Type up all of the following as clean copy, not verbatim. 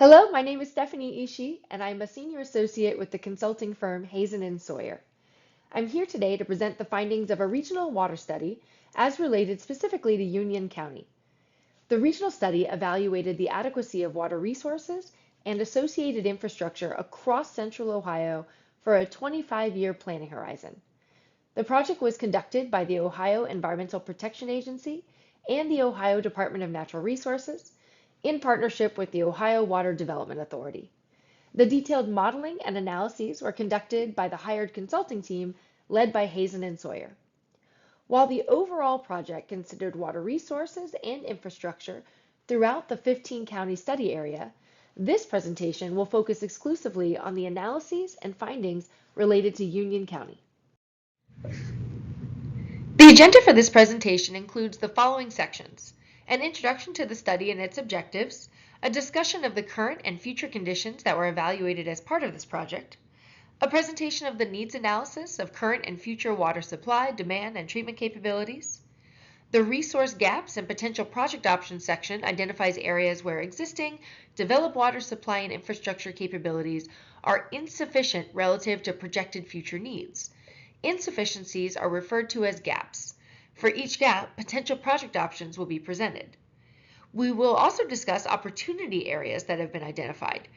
Hello, my name is Stephanie Ishii, and I'm a senior associate with the consulting firm Hazen and Sawyer. I'm here today to present the findings of a regional water study as related specifically to Union County. The regional study evaluated the adequacy of water resources and associated infrastructure across central Ohio for a 25-year planning horizon. The project was conducted by the Ohio Environmental Protection Agency and the Ohio Department of Natural Resources in partnership with the Ohio Water Development Authority. The detailed modeling and analyses were conducted by the hired consulting team led by Hazen and Sawyer. While the overall project considered water resources and infrastructure throughout the 15-county study area, this presentation will focus exclusively on the analyses and findings related to Union County. The agenda for this presentation includes the following sections: an introduction to the study and its objectives, a discussion of the current and future conditions that were evaluated as part of this project, a presentation of the needs analysis of current and future water supply, demand, and treatment capabilities. The resource gaps and potential project options section identifies areas where existing developed water supply and infrastructure capabilities are insufficient relative to projected future needs. Insufficiencies are referred to as gaps. For each gap, potential project options will be presented. We will also discuss opportunity areas that have been identified.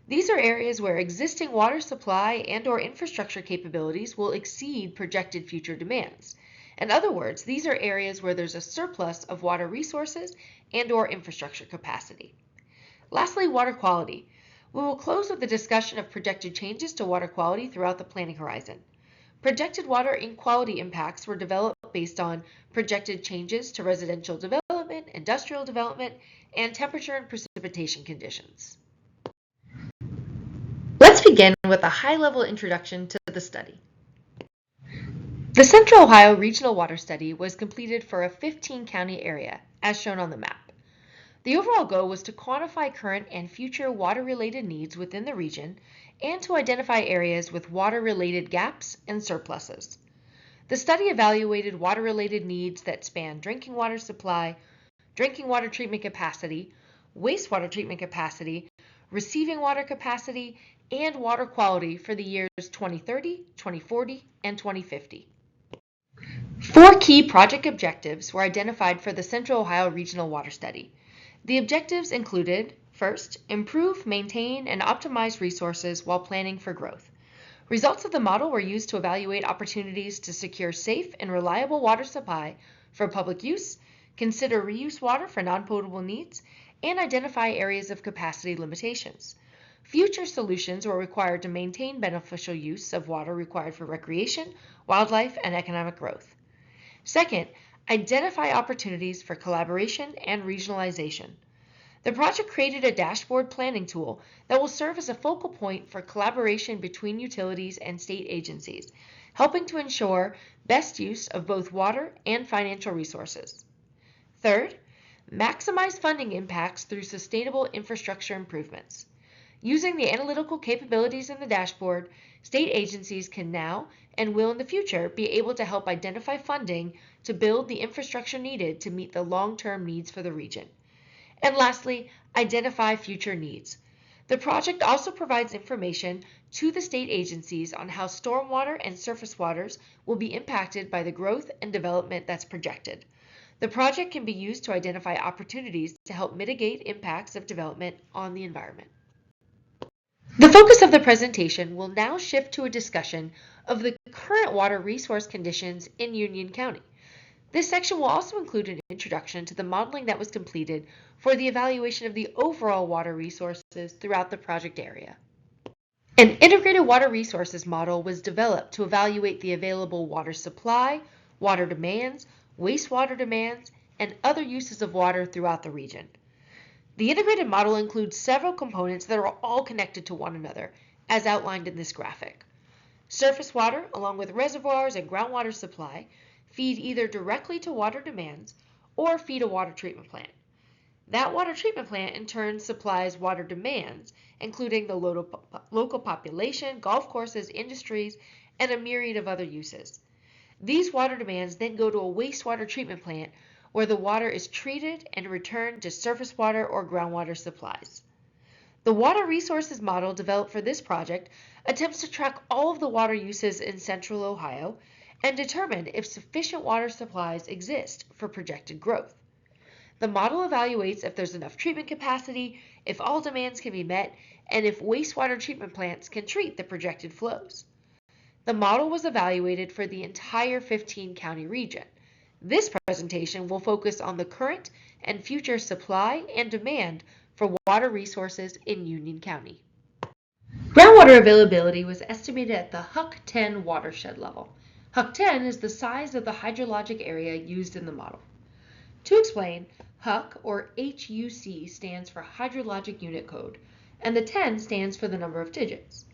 These are areas where existing water supply and/or infrastructure capabilities will exceed projected future demands. In other words, these are areas where there's a surplus of water resources and/or infrastructure capacity. Lastly, water quality. We will close with a discussion of projected changes to water quality throughout the planning horizon. Projected water quality impacts were developed based on projected changes to residential development, industrial development, and temperature and precipitation conditions. Let's begin with a high-level introduction to the study. The Central Ohio Regional Water Study was completed for a 15-county area, as shown on the map. The overall goal was to quantify current and future water-related needs within the region and to identify areas with water-related gaps and surpluses. The study evaluated water-related needs that span drinking water supply, drinking water treatment capacity, wastewater treatment capacity, receiving water capacity, and water quality for the years 2030, 2040, and 2050. 4 key project objectives were identified for the Central Ohio Regional Water Study. The objectives included, first, improve, maintain, and optimize resources while planning for growth. Results of the model were used to evaluate opportunities to secure safe and reliable water supply for public use, consider reuse water for non-potable needs, and identify areas of capacity limitations. Future solutions were required to maintain beneficial use of water required for recreation, wildlife, and economic growth. Second, identify opportunities for collaboration and regionalization. The project created a dashboard planning tool that will serve as a focal point for collaboration between utilities and state agencies, helping to ensure best use of both water and financial resources. Third, maximize funding impacts through sustainable infrastructure improvements. Using the analytical capabilities in the dashboard, state agencies can now and will in the future be able to help identify funding to build the infrastructure needed to meet the long-term needs for the region. And lastly, identify future needs. The project also provides information to the state agencies on how stormwater and surface waters will be impacted by the growth and development that's projected. The project can be used to identify opportunities to help mitigate impacts of development on the environment. The focus of the presentation will now shift to a discussion of the current water resource conditions in Union County. This section will also include an introduction to the modeling that was completed for the evaluation of the overall water resources throughout the project area. An integrated water resources model was developed to evaluate the available water supply, water demands, wastewater demands, and other uses of water throughout the region. The integrated model includes several components that are all connected to one another, as outlined in this graphic. Surface water, along with reservoirs and groundwater supply, feed either directly to water demands or feed a water treatment plant. That water treatment plant in turn supplies water demands, including the local population, golf courses, industries, and a myriad of other uses. These water demands then go to a wastewater treatment plant where the water is treated and returned to surface water or groundwater supplies. The water resources model developed for this project attempts to track all of the water uses in central Ohio and determine if sufficient water supplies exist for projected growth. The model evaluates if there's enough treatment capacity, if all demands can be met, and if wastewater treatment plants can treat the projected flows. The model was evaluated for the entire 15-county region. This presentation will focus on the current and future supply and demand for water resources in Union County. Groundwater availability was estimated at the Huck 10 watershed level. Huck 10 is the size of the hydrologic area used in the model. To explain, Huck, or HUC, stands for Hydrologic Unit Code, and the 10 stands for the number of digits.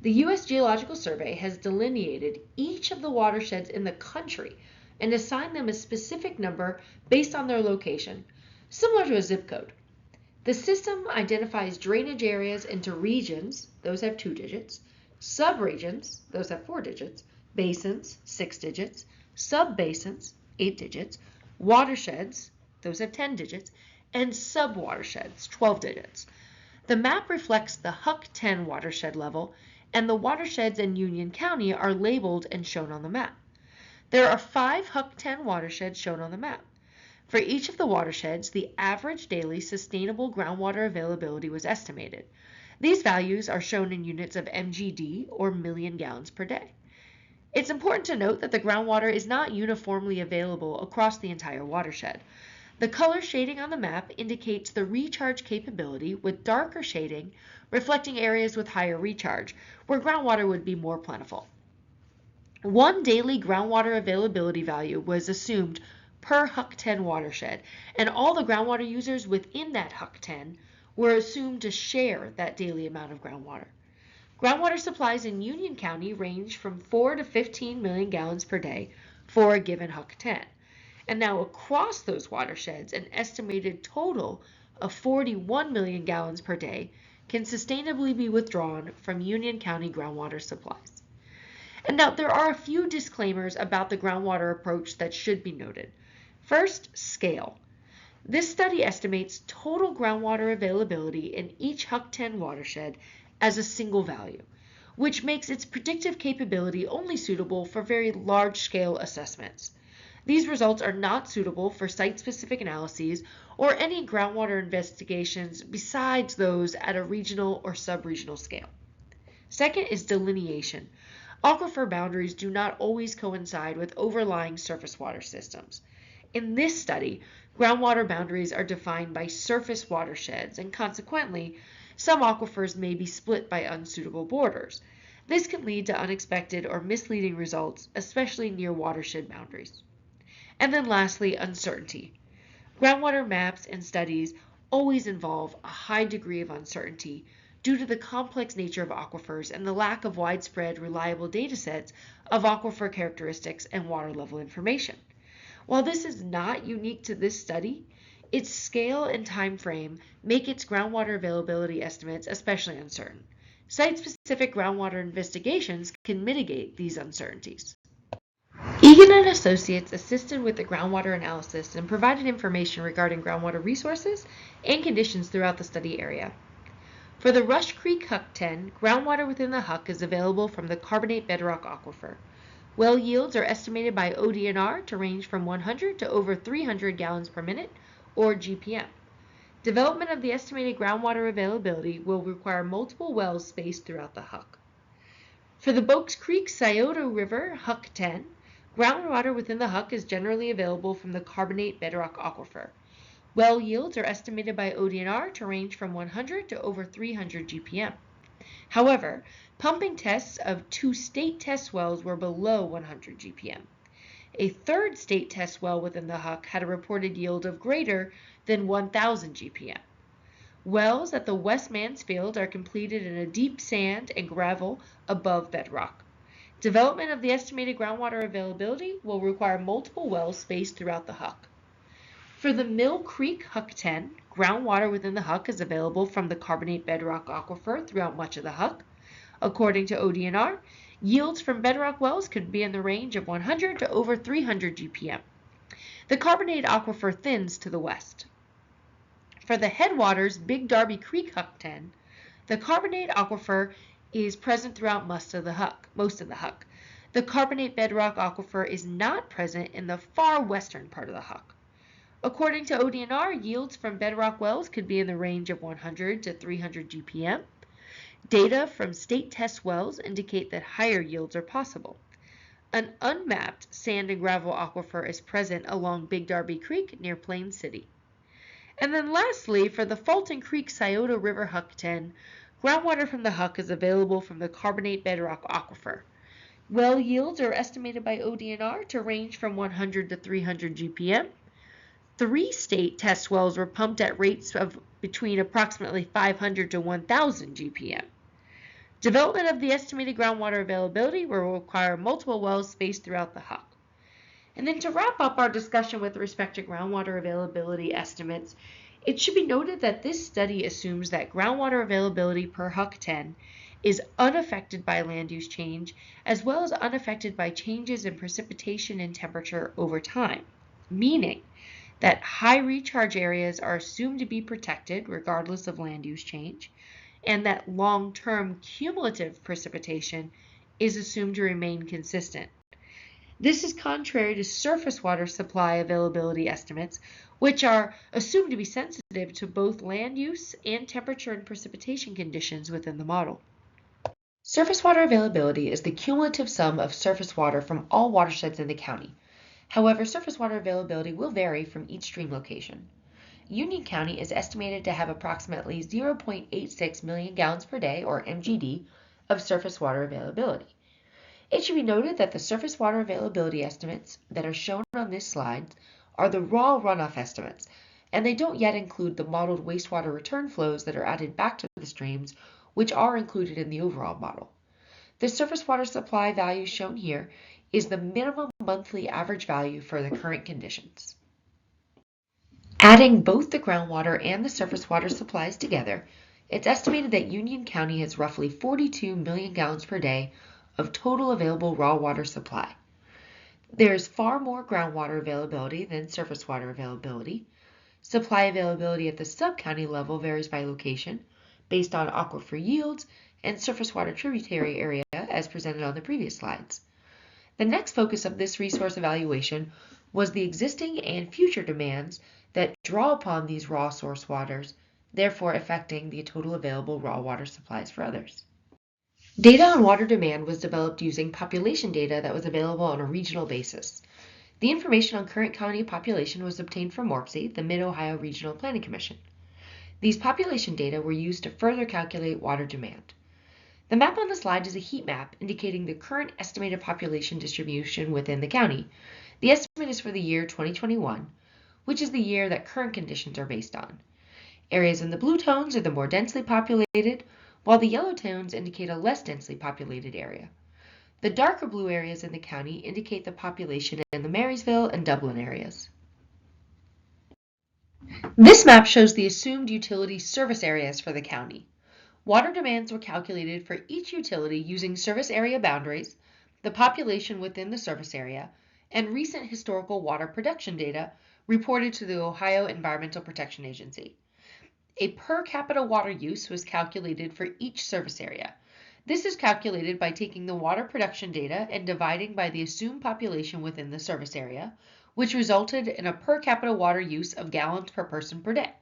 The U.S. Geological Survey has delineated each of the watersheds in the country and assigned them a specific number based on their location, similar to a zip code. The system identifies drainage areas into regions, those have 2 digits, subregions, those have 4 digits, basins, 6 digits, subbasins, 8 digits, watersheds, those have 10 digits, and subwatersheds, 12 digits. The map reflects the Huck 10 watershed level, and the watersheds in Union County are labeled and shown on the map. There are 5 Huck 10 watersheds shown on the map. For each of the watersheds, the average daily sustainable groundwater availability was estimated. These values are shown in units of MGD, or million gallons per day. It's important to note that the groundwater is not uniformly available across the entire watershed. The color shading on the map indicates the recharge capability, with darker shading reflecting areas with higher recharge, where groundwater would be more plentiful. One daily groundwater availability value was assumed per Huck 10 watershed, and all the groundwater users within that Huck 10 were assumed to share that daily amount of groundwater. Groundwater supplies in Union County range from 4 to 15 million gallons per day for a given Huck 10. And now across those watersheds, an estimated total of 41 million gallons per day can sustainably be withdrawn from Union County groundwater supplies. And now there are a few disclaimers about the groundwater approach that should be noted. First, scale. This study estimates total groundwater availability in each Huck 10 watershed as a single value, which makes its predictive capability only suitable for very large-scale assessments. These results are not suitable for site-specific analyses or any groundwater investigations besides those at a regional or sub-regional scale. Second is delineation. Aquifer boundaries do not always coincide with overlying surface water systems. In this study, groundwater boundaries are defined by surface watersheds, and consequently, some aquifers may be split by unsuitable borders. This can lead to unexpected or misleading results, especially near watershed boundaries. And then lastly, uncertainty. Groundwater maps and studies always involve a high degree of uncertainty due to the complex nature of aquifers and the lack of widespread, reliable data sets of aquifer characteristics and water level information. While this is not unique to this study, its scale and time frame make its groundwater availability estimates especially uncertain. Site-specific groundwater investigations can mitigate these uncertainties. Egan and Associates assisted with the groundwater analysis and provided information regarding groundwater resources and conditions throughout the study area. For the Rush Creek Huck 10, groundwater within the Huck is available from the carbonate bedrock aquifer. Well yields are estimated by ODNR to range from 100 to over 300 gallons per minute, or GPM. Development of the estimated groundwater availability will require multiple wells spaced throughout the Huck. For the Boaks Creek Scioto River Huck 10, groundwater within the Huck is generally available from the carbonate bedrock aquifer. Well yields are estimated by ODNR to range from 100 to over 300 GPM. However, pumping tests of 2 state test wells were below 100 GPM. A third state test well within the Huck had a reported yield of greater than 1,000 GPM. Wells at the West Mansfield are completed in a deep sand and gravel above bedrock. Development of the estimated groundwater availability will require multiple wells spaced throughout the Huck. For the Mill Creek Huck 10, groundwater within the Huck is available from the carbonate bedrock aquifer throughout much of the Huck. According to ODNR, yields from bedrock wells could be in the range of 100 to over 300 GPM. The carbonate aquifer thins to the west. For the Headwaters Big Darby Creek Huck 10, The carbonate aquifer is present throughout most of the Huck. The carbonate bedrock aquifer is not present in the far western part of the Huck. According to ODNR, yields from bedrock wells could be in the range of 100 to 300 GPM. Data from state test wells indicate that higher yields are possible. An unmapped sand and gravel aquifer is present along Big Darby Creek near Plain City. And then lastly, for the Fulton Creek Scioto River Huck 10, groundwater from the Huck is available from the carbonate bedrock aquifer. Well yields are estimated by ODNR to range from 100 to 300 GPM. 3 state test wells were pumped at rates of between approximately 500 to 1,000 GPM. Development of the estimated groundwater availability will require multiple wells spaced throughout the Huck. And then to wrap up our discussion with respect to groundwater availability estimates, it should be noted that this study assumes that groundwater availability per Huck 10 is unaffected by land use change, as well as unaffected by changes in precipitation and temperature over time, meaning that high recharge areas are assumed to be protected regardless of land use change, and that long-term cumulative precipitation is assumed to remain consistent. This is contrary to surface water supply availability estimates, which are assumed to be sensitive to both land use and temperature and precipitation conditions within the model. Surface water availability is the cumulative sum of surface water from all watersheds in the county. However, surface water availability will vary from each stream location. Union County is estimated to have approximately 0.86 million gallons per day, or MGD, of surface water availability. It should be noted that the surface water availability estimates that are shown on this slide are the raw runoff estimates, and they don't yet include the modeled wastewater return flows that are added back to the streams, which are included in the overall model. The surface water supply value shown here is the minimum monthly average value for the current conditions. Adding both the groundwater and the surface water supplies together, it's estimated that Union County has roughly 42 million gallons per day of total available raw water supply. There is far more groundwater availability than surface water availability. Supply availability at the sub-county level varies by location, based on aquifer yields and surface water tributary area as presented on the previous slides. The next focus of this resource evaluation was the existing and future demands that draw upon these raw source waters, therefore affecting the total available raw water supplies for others. Data on water demand was developed using population data that was available on a regional basis. The information on current county population was obtained from MORPSI, the Mid-Ohio Regional Planning Commission. These population data were used to further calculate water demand. The map on the slide is a heat map indicating the current estimated population distribution within the county. The estimate is for the year 2021, which is the year that current conditions are based on. Areas in the blue tones are the more densely populated, while the yellow tones indicate a less densely populated area. The darker blue areas in the county indicate the population in the Marysville and Dublin areas. This map shows the assumed utility service areas for the county. Water demands were calculated for each utility using service area boundaries, the population within the service area, and recent historical water production data reported to the Ohio Environmental Protection Agency. A per capita water use was calculated for each service area. This is calculated by taking the water production data and dividing by the assumed population within the service area, which resulted in a per capita water use of gallons per person per day.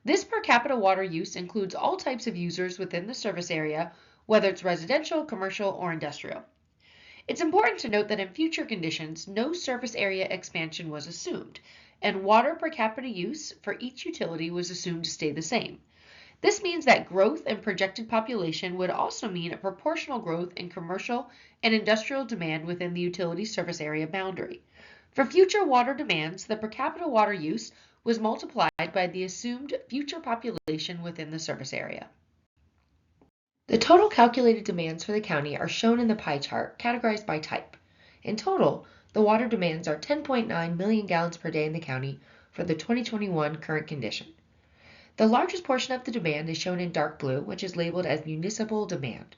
This per capita water use includes all types of users within the service area, whether it's residential, commercial, or industrial. It's important to note that in future conditions, no surface area expansion was assumed, and water per capita use for each utility was assumed to stay the same. This means that growth in projected population would also mean a proportional growth in commercial and industrial demand within the utility service area boundary. For future water demands, the per capita water use was multiplied by the assumed future population within the service area. The total calculated demands for the county are shown in the pie chart, categorized by type. In total, the water demands are 10.9 million gallons per day in the county for the 2021 current condition. The largest portion of the demand is shown in dark blue, which is labeled as municipal demand.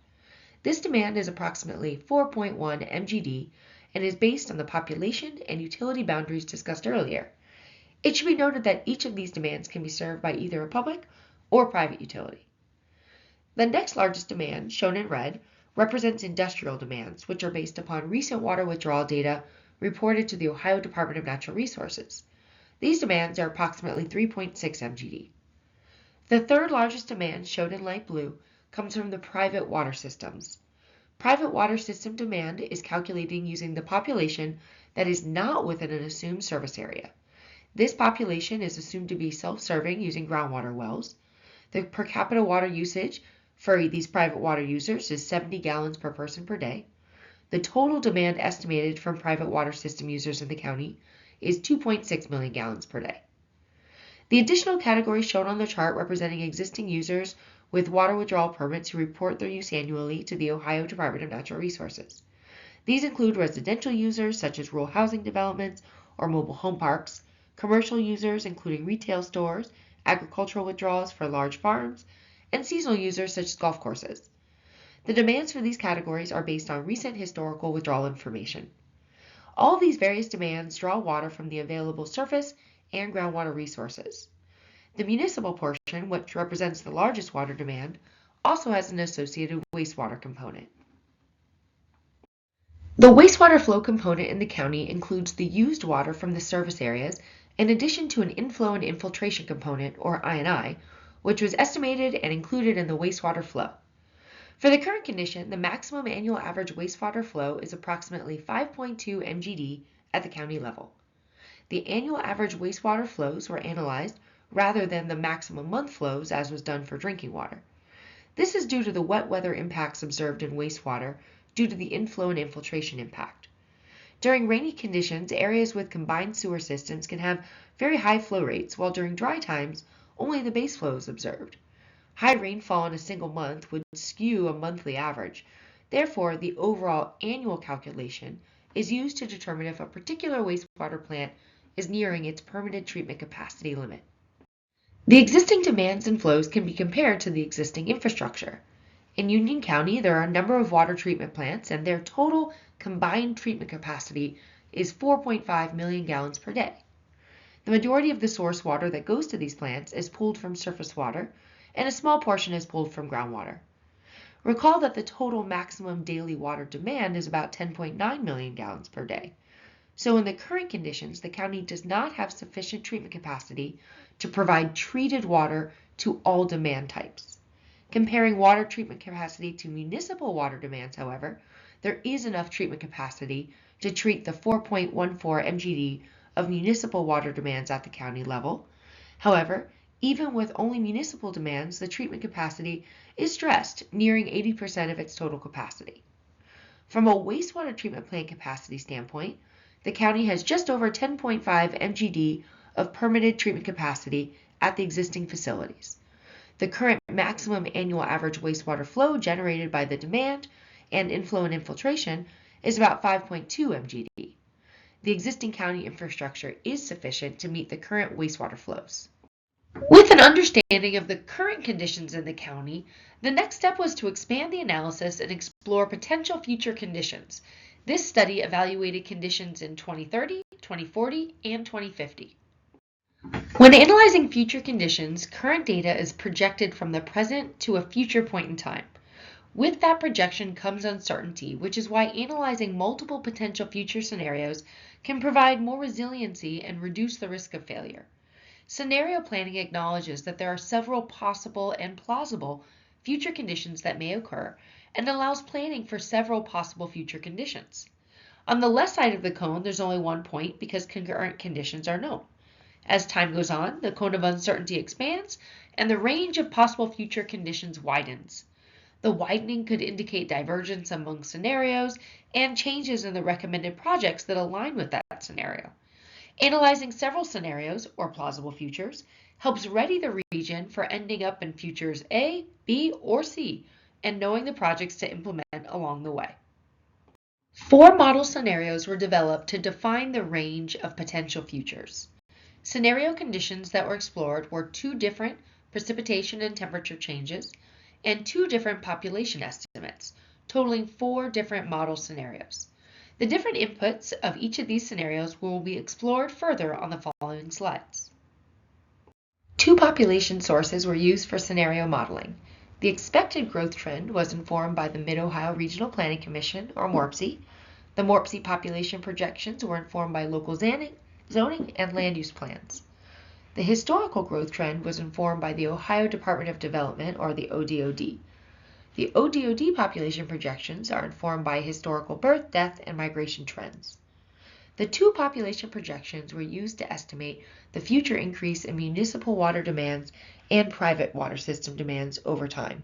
This demand is approximately 4.1 MGD and is based on the population and utility boundaries discussed earlier. It should be noted that each of these demands can be served by either a public or private utility. The next largest demand, shown in red, represents industrial demands, which are based upon recent water withdrawal data reported to the Ohio Department of Natural Resources. These demands are approximately 3.6 MGD. The third largest demand, shown in light blue, comes from the private water systems. Private water system demand is calculated using the population that is not within an assumed service area. This population is assumed to be self-serving using groundwater wells. The per capita water usage for these private water users is 70 gallons per person per day. The total demand estimated from private water system users in the county is 2.6 million gallons per day. The additional categories shown on the chart representing existing users with water withdrawal permits who report their use annually to the Ohio Department of Natural Resources. These include residential users such as rural housing developments or mobile home parks, commercial users including retail stores, agricultural withdrawals for large farms, and seasonal users such as golf courses. The demands for these categories are based on recent historical withdrawal information. All of these various demands draw water from the available surface and groundwater resources. The municipal portion, which represents the largest water demand, also has an associated wastewater component. The wastewater flow component in the county includes the used water from the service areas in addition to an inflow and infiltration component, or I&I, which was estimated and included in the wastewater flow. For the current condition, the maximum annual average wastewater flow is approximately 5.2 MGD at the county level. The annual average wastewater flows were analyzed rather than the maximum month flows as was done for drinking water. This is due to the wet weather impacts observed in wastewater due to the inflow and infiltration impact. During rainy conditions, areas with combined sewer systems can have very high flow rates, while during dry times, only the base flow is observed. High rainfall in a single month would skew a monthly average. Therefore, the overall annual calculation is used to determine if a particular wastewater plant is nearing its permitted treatment capacity limit. The existing demands and flows can be compared to the existing infrastructure. In Union County, there are a number of water treatment plants, and their total combined treatment capacity is 4.5 million gallons per day. The majority of the source water that goes to these plants is pulled from surface water, and a small portion is pulled from groundwater. Recall that the total maximum daily water demand is about 10.9 million gallons per day. So in the current conditions, the county does not have sufficient treatment capacity to provide treated water to all demand types. Comparing water treatment capacity to municipal water demands, however, there is enough treatment capacity to treat the 4.14 MGD of municipal water demands at the county level. However, even with only municipal demands, the treatment capacity is stressed, nearing 80% of its total capacity. From a wastewater treatment plant capacity standpoint, the county has just over 10.5 MGD of permitted treatment capacity at the existing facilities. The current maximum annual average wastewater flow generated by the demand and inflow and infiltration is about 5.2 MGD. The existing county infrastructure is sufficient to meet the current wastewater flows. With an understanding of the current conditions in the county, the next step was to expand the analysis and explore potential future conditions. This study evaluated conditions in 2030, 2040, and 2050. When analyzing future conditions, current data is projected from the present to a future point in time. With that projection comes uncertainty, which is why analyzing multiple potential future scenarios can provide more resiliency and reduce the risk of failure. Scenario planning acknowledges that there are several possible and plausible future conditions that may occur and allows planning for several possible future conditions. On the left side of the cone, there's only one point because concurrent conditions are known. As time goes on, the cone of uncertainty expands and the range of possible future conditions widens. The widening could indicate divergence among scenarios and changes in the recommended projects that align with that scenario. Analyzing several scenarios, or plausible futures, helps ready the region for ending up in futures A, B, or C, and knowing the projects to implement along the way. 4 model scenarios were developed to define the range of potential futures. Scenario conditions that were explored were 2 different precipitation and temperature changes and 2 different population estimates, totaling 4 different model scenarios. The different inputs of each of these scenarios will be explored further on the following slides. 2 population sources were used for scenario modeling. The expected growth trend was informed by the Mid-Ohio Regional Planning Commission, or MORPC. The MORPC population projections were informed by local zoning and land use plans. The historical growth trend was informed by the Ohio Department of Development, or the ODOD. The ODOD population projections are informed by historical birth, death, and migration trends. The two population projections were used to estimate the future increase in municipal water demands and private water system demands over time.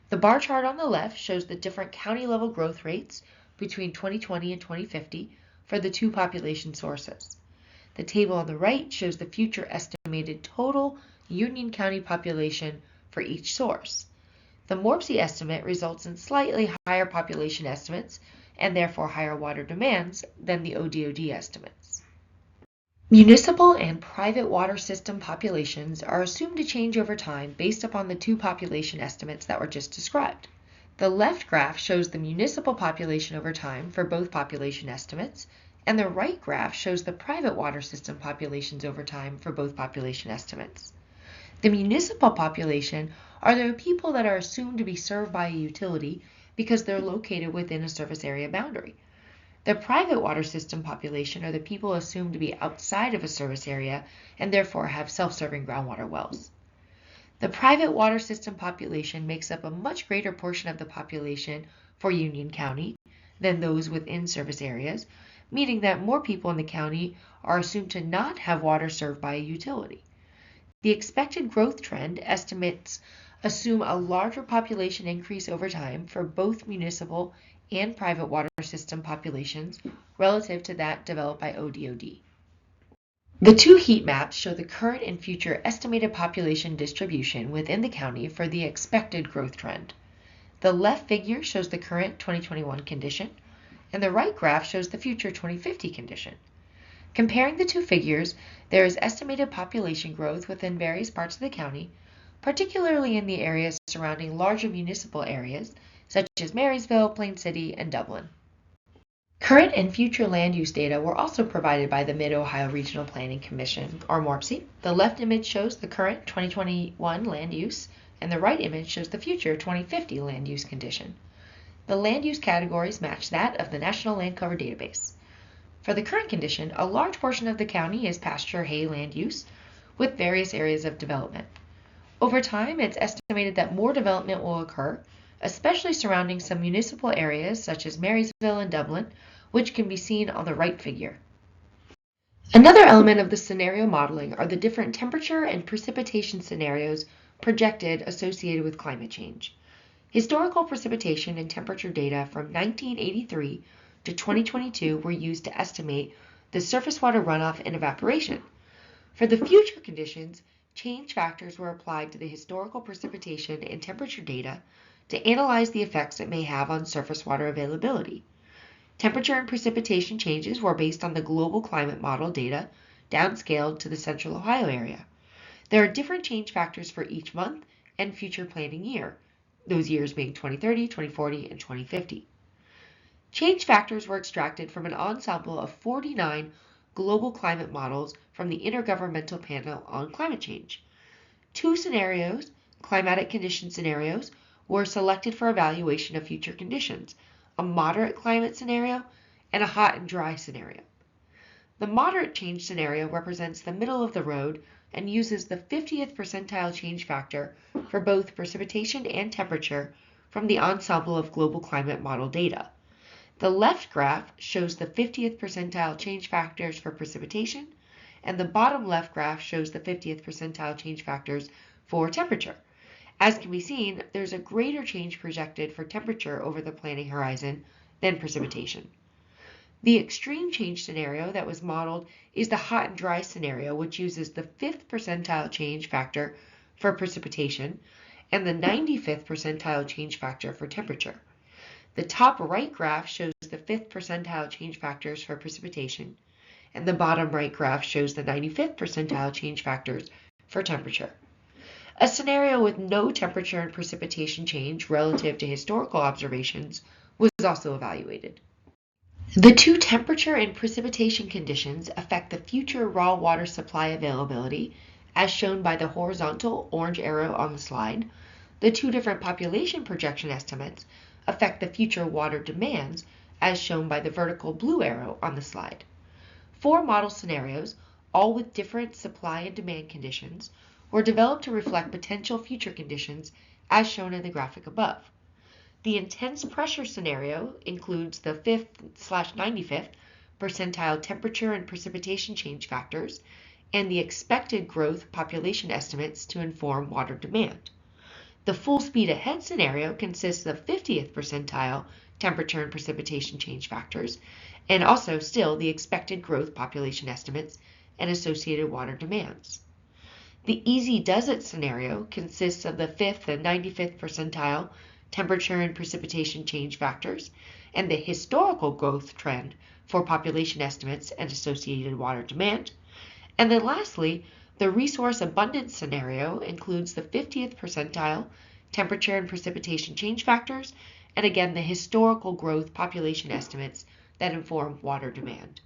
The bar chart on the left shows the different county-level growth rates between 2020 and 2050 for the two population sources. The table on the right shows the future estimated total Union County population for each source. The MORPC estimate results in slightly higher population estimates and therefore higher water demands than the ODOD estimates. Municipal and private water system populations are assumed to change over time based upon the two population estimates that were just described. The left graph shows the municipal population over time for both population estimates, and the right graph shows the private water system populations over time for both population estimates. The municipal population are the people that are assumed to be served by a utility because they're located within a service area boundary. The private water system population are the people assumed to be outside of a service area and therefore have self-serving groundwater wells. The private water system population makes up a much greater portion of the population for Union County than those within service areas, meaning that more people in the county are assumed to not have water served by a utility. The expected growth trend estimates assume a larger population increase over time for both municipal and private water system populations relative to that developed by ODOD. The two heat maps show the current and future estimated population distribution within the county for the expected growth trend. The left figure shows the current 2021 condition, and the right graph shows the future 2050 condition. Comparing the two figures, there is estimated population growth within various parts of the county, particularly in the areas surrounding larger municipal areas, such as Marysville, Plain City, and Dublin. Current and future land use data were also provided by the Mid-Ohio Regional Planning Commission, or MORPC. The left image shows the current 2021 land use, and the right image shows the future 2050 land use condition. The land use categories match that of the National Land Cover Database. For the current condition, a large portion of the county is pasture hay land use, with various areas of development. Over time, it's estimated that more development will occur, especially surrounding some municipal areas such as Marysville and Dublin, which can be seen on the right figure. Another element of the scenario modeling are the different temperature and precipitation scenarios projected associated with climate change. Historical precipitation and temperature data from 1983 to 2022 were used to estimate the surface water runoff and evaporation. For the future conditions, change factors were applied to the historical precipitation and temperature data to analyze the effects it may have on surface water availability. Temperature and precipitation changes were based on the global climate model data downscaled to the Central Ohio area. There are different change factors for each month and future planning year, those years being 2030, 2040, and 2050. Change factors were extracted from an ensemble of 49 global climate models from the Intergovernmental Panel on Climate Change. Two scenarios, climatic condition scenarios, were selected for evaluation of future conditions, a moderate climate scenario and a hot and dry scenario. The moderate change scenario represents the middle of the road and uses the 50th percentile change factor for both precipitation and temperature from the ensemble of global climate model data. The left graph shows the 50th percentile change factors for precipitation, and the bottom left graph shows the 50th percentile change factors for temperature. As can be seen, there's a greater change projected for temperature over the planning horizon than precipitation. The extreme change scenario that was modeled is the hot and dry scenario, which uses the 5th percentile change factor for precipitation and the 95th percentile change factor for temperature. The top right graph shows the 5th percentile change factors for precipitation, and the bottom right graph shows the 95th percentile change factors for temperature. A scenario with no temperature and precipitation change relative to historical observations was also evaluated. The two temperature and precipitation conditions affect the future raw water supply availability, as shown by the horizontal orange arrow on the slide. The two different population projection estimates affect the future water demands, as shown by the vertical blue arrow on the slide. 4 model scenarios, all with different supply and demand conditions, were developed to reflect potential future conditions, as shown in the graphic above. The intense pressure scenario includes the 5th/95th percentile temperature and precipitation change factors and the expected growth population estimates to inform water demand. The full speed ahead scenario consists of 50th percentile temperature and precipitation change factors and also still the expected growth population estimates and associated water demands. The easy does it scenario consists of the 5th and 95th percentile temperature and precipitation change factors, and the historical growth trend for population estimates and associated water demand. And then lastly, the resource abundance scenario includes the 50th percentile temperature and precipitation change factors, and again the historical growth population estimates that inform water demand.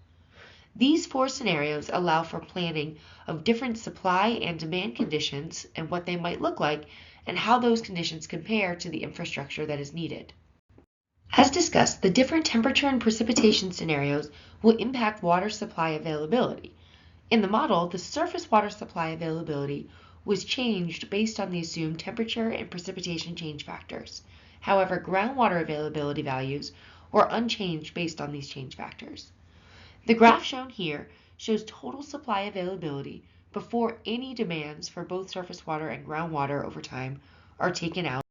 These 4 scenarios allow for planning of different supply and demand conditions and what they might look like and how those conditions compare to the infrastructure that is needed. As discussed, the different temperature and precipitation scenarios will impact water supply availability. In the model, the surface water supply availability was changed based on the assumed temperature and precipitation change factors. However, groundwater availability values were unchanged based on these change factors. The graph shown here shows total supply availability before any demands for both surface water and groundwater over time are taken out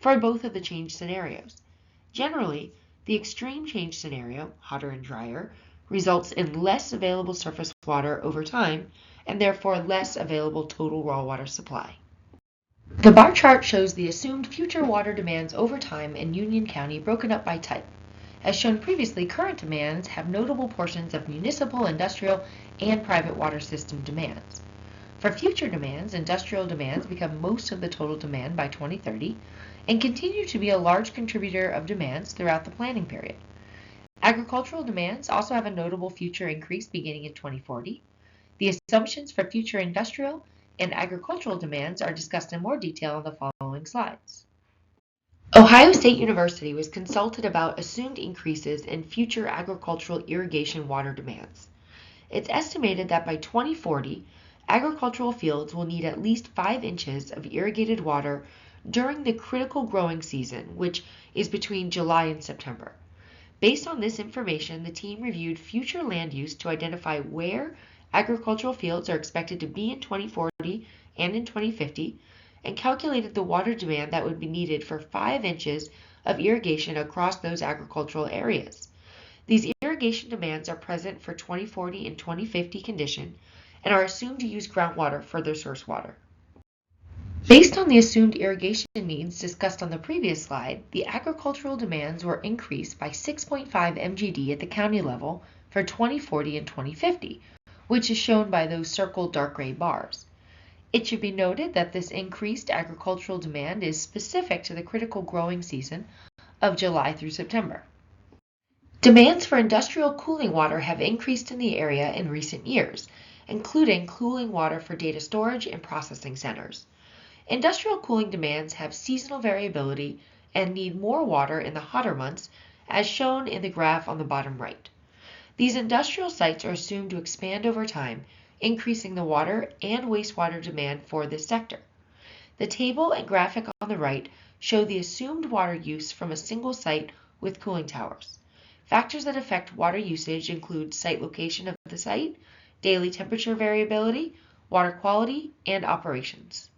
for both of the change scenarios. Generally, the extreme change scenario, hotter and drier, results in less available surface water over time and therefore less available total raw water supply. The bar chart shows the assumed future water demands over time in Union County broken up by type. As shown previously, current demands have notable portions of municipal, industrial, and private water system demands. For future demands, industrial demands become most of the total demand by 2030 and continue to be a large contributor of demands throughout the planning period. Agricultural demands also have a notable future increase beginning in 2040. The assumptions for future industrial and agricultural demands are discussed in more detail in the following slides. Ohio State University was consulted about assumed increases in future agricultural irrigation water demands. It's estimated that by 2040, agricultural fields will need at least 5 inches of irrigated water during the critical growing season, which is between July and September. Based on this information, the team reviewed future land use to identify where agricultural fields are expected to be in 2040 and in 2050, and calculated the water demand that would be needed for 5 inches of irrigation across those agricultural areas. These irrigation demands are present for 2040 and 2050 condition and are assumed to use groundwater for their source water. Based on the assumed irrigation needs discussed on the previous slide, the agricultural demands were increased by 6.5 MGD at the county level for 2040 and 2050, which is shown by those circled dark gray bars. It should be noted that this increased agricultural demand is specific to the critical growing season of July through September. Demands for industrial cooling water have increased in the area in recent years, including cooling water for data storage and processing centers. Industrial cooling demands have seasonal variability and need more water in the hotter months, as shown in the graph on the bottom right. These industrial sites are assumed to expand over time, increasing the water and wastewater demand for this sector. The table and graphic on the right show the assumed water use from a single site with cooling towers. Factors that affect water usage include site location of the site, daily temperature variability, water quality, and operations.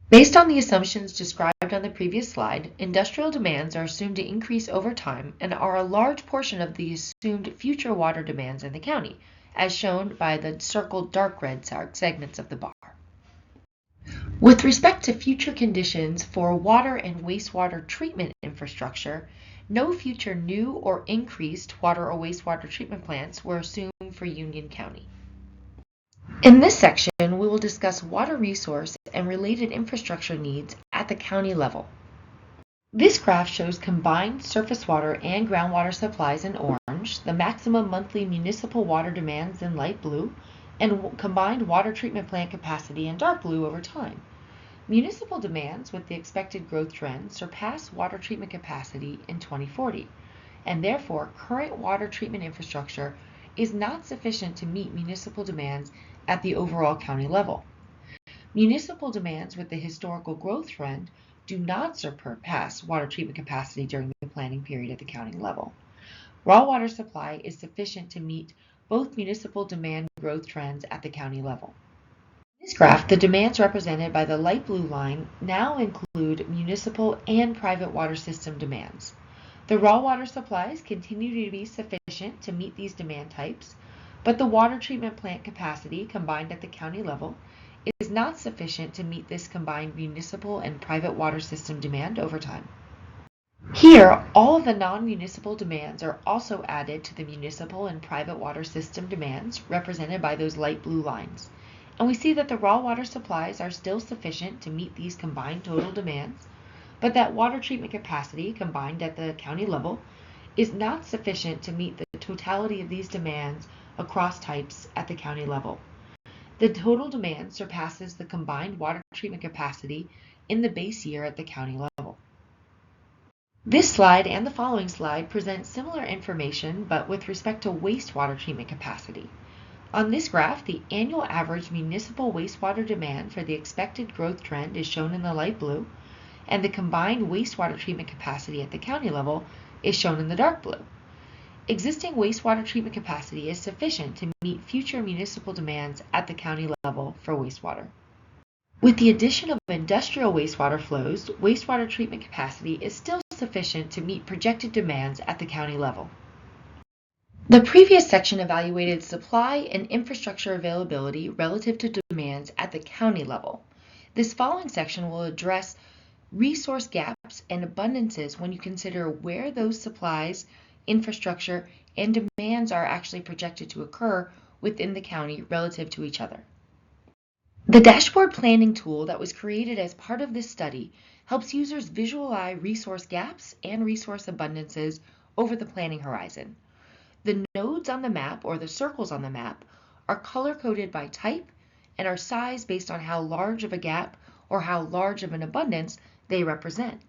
Based on the assumptions described on the previous slide, industrial demands are assumed to increase over time and are a large portion of the assumed future water demands in the county, as shown by the circled dark red segments of the bar. With respect to future conditions for water and wastewater treatment infrastructure, no future new or increased water or wastewater treatment plants were assumed for Union County. In this section, we will discuss water resource and related infrastructure needs at the county level. This graph shows combined surface water and groundwater supplies in orange, the maximum monthly municipal water demands in light blue, and combined water treatment plant capacity in dark blue over time. Municipal demands with the expected growth trend surpass water treatment capacity in 2040, and therefore current water treatment infrastructure is not sufficient to meet municipal demands at the overall county level. Municipal demands with the historical growth trend do not surpass water treatment capacity during the planning period at the county level. Raw water supply is sufficient to meet both municipal demand growth trends at the county level. In this graph, the demands represented by the light blue line now include municipal and private water system demands. The raw water supplies continue to be sufficient to meet these demand types, but the water treatment plant capacity combined at the county level is not sufficient to meet this combined municipal and private water system demand over time. Here, all of the non-municipal demands are also added to the municipal and private water system demands represented by those light blue lines. And we see that the raw water supplies are still sufficient to meet these combined total demands, but that water treatment capacity combined at the county level is not sufficient to meet the totality of these demands across types at the county level. The total demand surpasses the combined water treatment capacity in the base year at the county level. This slide and the following slide present similar information, but with respect to wastewater treatment capacity. On this graph, the annual average municipal wastewater demand for the expected growth trend is shown in the light blue, and the combined wastewater treatment capacity at the county level is shown in the dark blue. Existing wastewater treatment capacity is sufficient to meet future municipal demands at the county level for wastewater. With the addition of industrial wastewater flows, wastewater treatment capacity is still sufficient to meet projected demands at the county level. The previous section evaluated supply and infrastructure availability relative to demands at the county level. This following section will address resource gaps and abundances when you consider where those supplies, infrastructure, and demands are actually projected to occur within the county relative to each other. The dashboard planning tool that was created as part of this study helps users visualize resource gaps and resource abundances over the planning horizon. The nodes on the map, or the circles on the map, are color-coded by type and are sized based on how large of a gap or how large of an abundance they represent.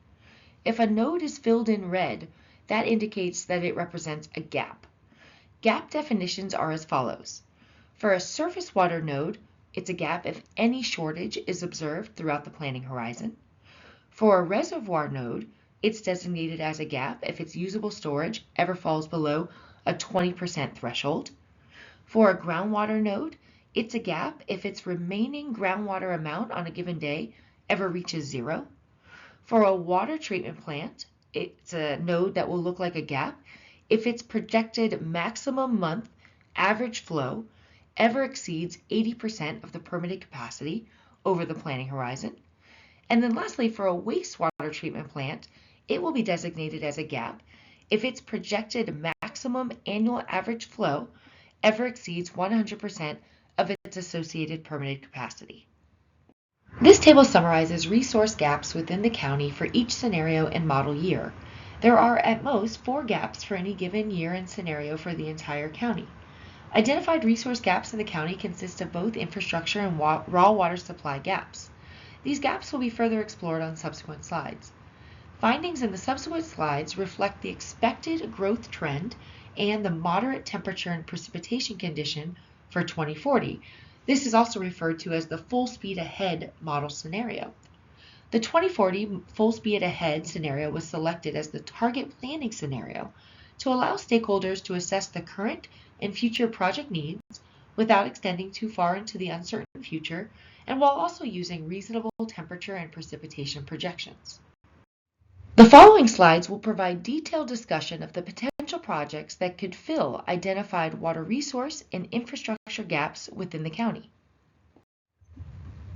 If a node is filled in red, that indicates that it represents a gap. Gap definitions are as follows. For a surface water node, it's a gap if any shortage is observed throughout the planning horizon. For a reservoir node, it's designated as a gap if its usable storage ever falls below a 20% threshold. For a groundwater node, it's a gap if its remaining groundwater amount on a given day ever reaches zero. For a water treatment plant, it's a node that will look like a gap if its projected maximum month average flow ever exceeds 80% of the permitted capacity over the planning horizon. And then lastly, for a wastewater treatment plant, it will be designated as a gap if its projected maximum annual average flow ever exceeds 100% of its associated permitted capacity. This table summarizes resource gaps within the county for each scenario and model year. There are at most 4 gaps for any given year and scenario for the entire county. Identified resource gaps in the county consist of both infrastructure and raw water supply gaps. These gaps will be further explored on subsequent slides. Findings in the subsequent slides reflect the expected growth trend and the moderate temperature and precipitation condition for 2040. This is also referred to as the full speed ahead model scenario. The 2040 full speed ahead scenario was selected as the target planning scenario to allow stakeholders to assess the current and future project needs without extending too far into the uncertain future, and while also using reasonable temperature and precipitation projections. The following slides will provide detailed discussion of the potential projects that could fill identified water resource and infrastructure gaps within the county.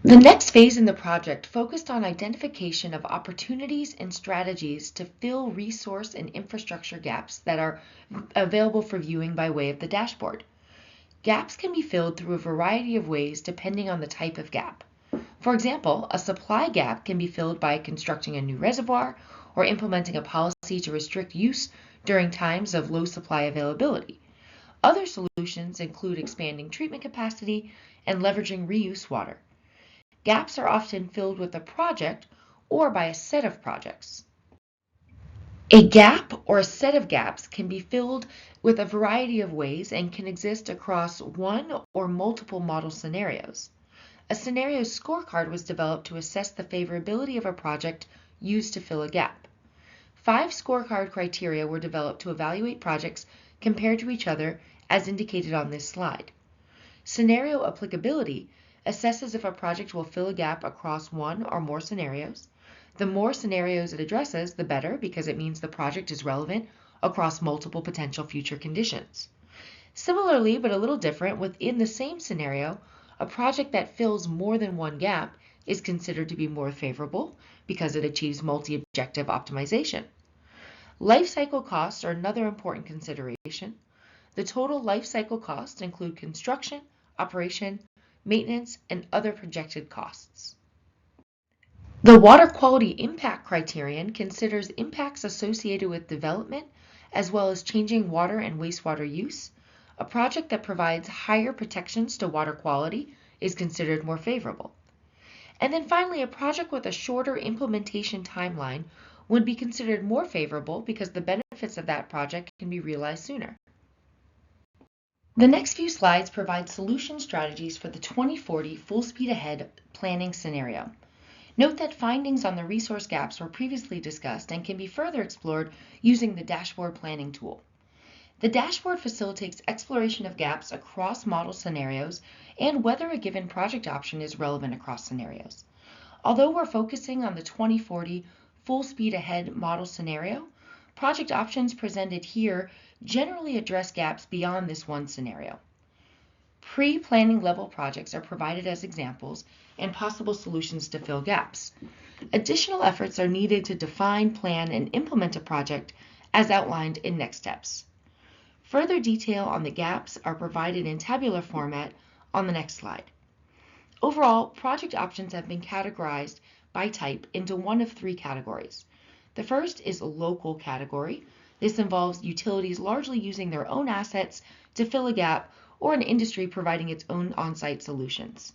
The next phase in the project focused on identification of opportunities and strategies to fill resource and infrastructure gaps that are available for viewing by way of the dashboard. Gaps can be filled through a variety of ways depending on the type of gap. For example, a supply gap can be filled by constructing a new reservoir or implementing a policy to restrict use during times of low supply availability. Other solutions include expanding treatment capacity and leveraging reuse water. Gaps are often filled with a project or by a set of projects. A gap or a set of gaps can be filled with a variety of ways and can exist across one or multiple model scenarios. A scenario scorecard was developed to assess the favorability of a project used to fill a gap. 5 scorecard criteria were developed to evaluate projects compared to each other as indicated on this slide. Scenario applicability assesses if a project will fill a gap across one or more scenarios. The more scenarios it addresses, the better, because it means the project is relevant across multiple potential future conditions. Similarly, but a little different, within the same scenario, a project that fills more than one gap is considered to be more favorable because it achieves multi-objective optimization. Life cycle costs are another important consideration. The total life cycle costs include construction, operation, maintenance, and other projected costs. The water quality impact criterion considers impacts associated with development as well as changing water and wastewater use. A project that provides higher protections to water quality is considered more favorable. And then finally, a project with a shorter implementation timeline would be considered more favorable because the benefits of that project can be realized sooner. The next few slides provide solution strategies for the 2040 full speed ahead planning scenario. Note that findings on the resource gaps were previously discussed and can be further explored using the dashboard planning tool. The dashboard facilitates exploration of gaps across model scenarios and whether a given project option is relevant across scenarios. Although we're focusing on the 2040 full speed ahead model scenario, project options presented here generally address gaps beyond this one scenario. Pre-planning level projects are provided as examples and possible solutions to fill gaps. Additional efforts are needed to define, plan, and implement a project as outlined in next steps. Further detail on the gaps are provided in tabular format on the next slide. Overall, project options have been categorized by type into one of 3 categories. The first is a local category. This involves utilities largely using their own assets to fill a gap or an industry providing its own on-site solutions.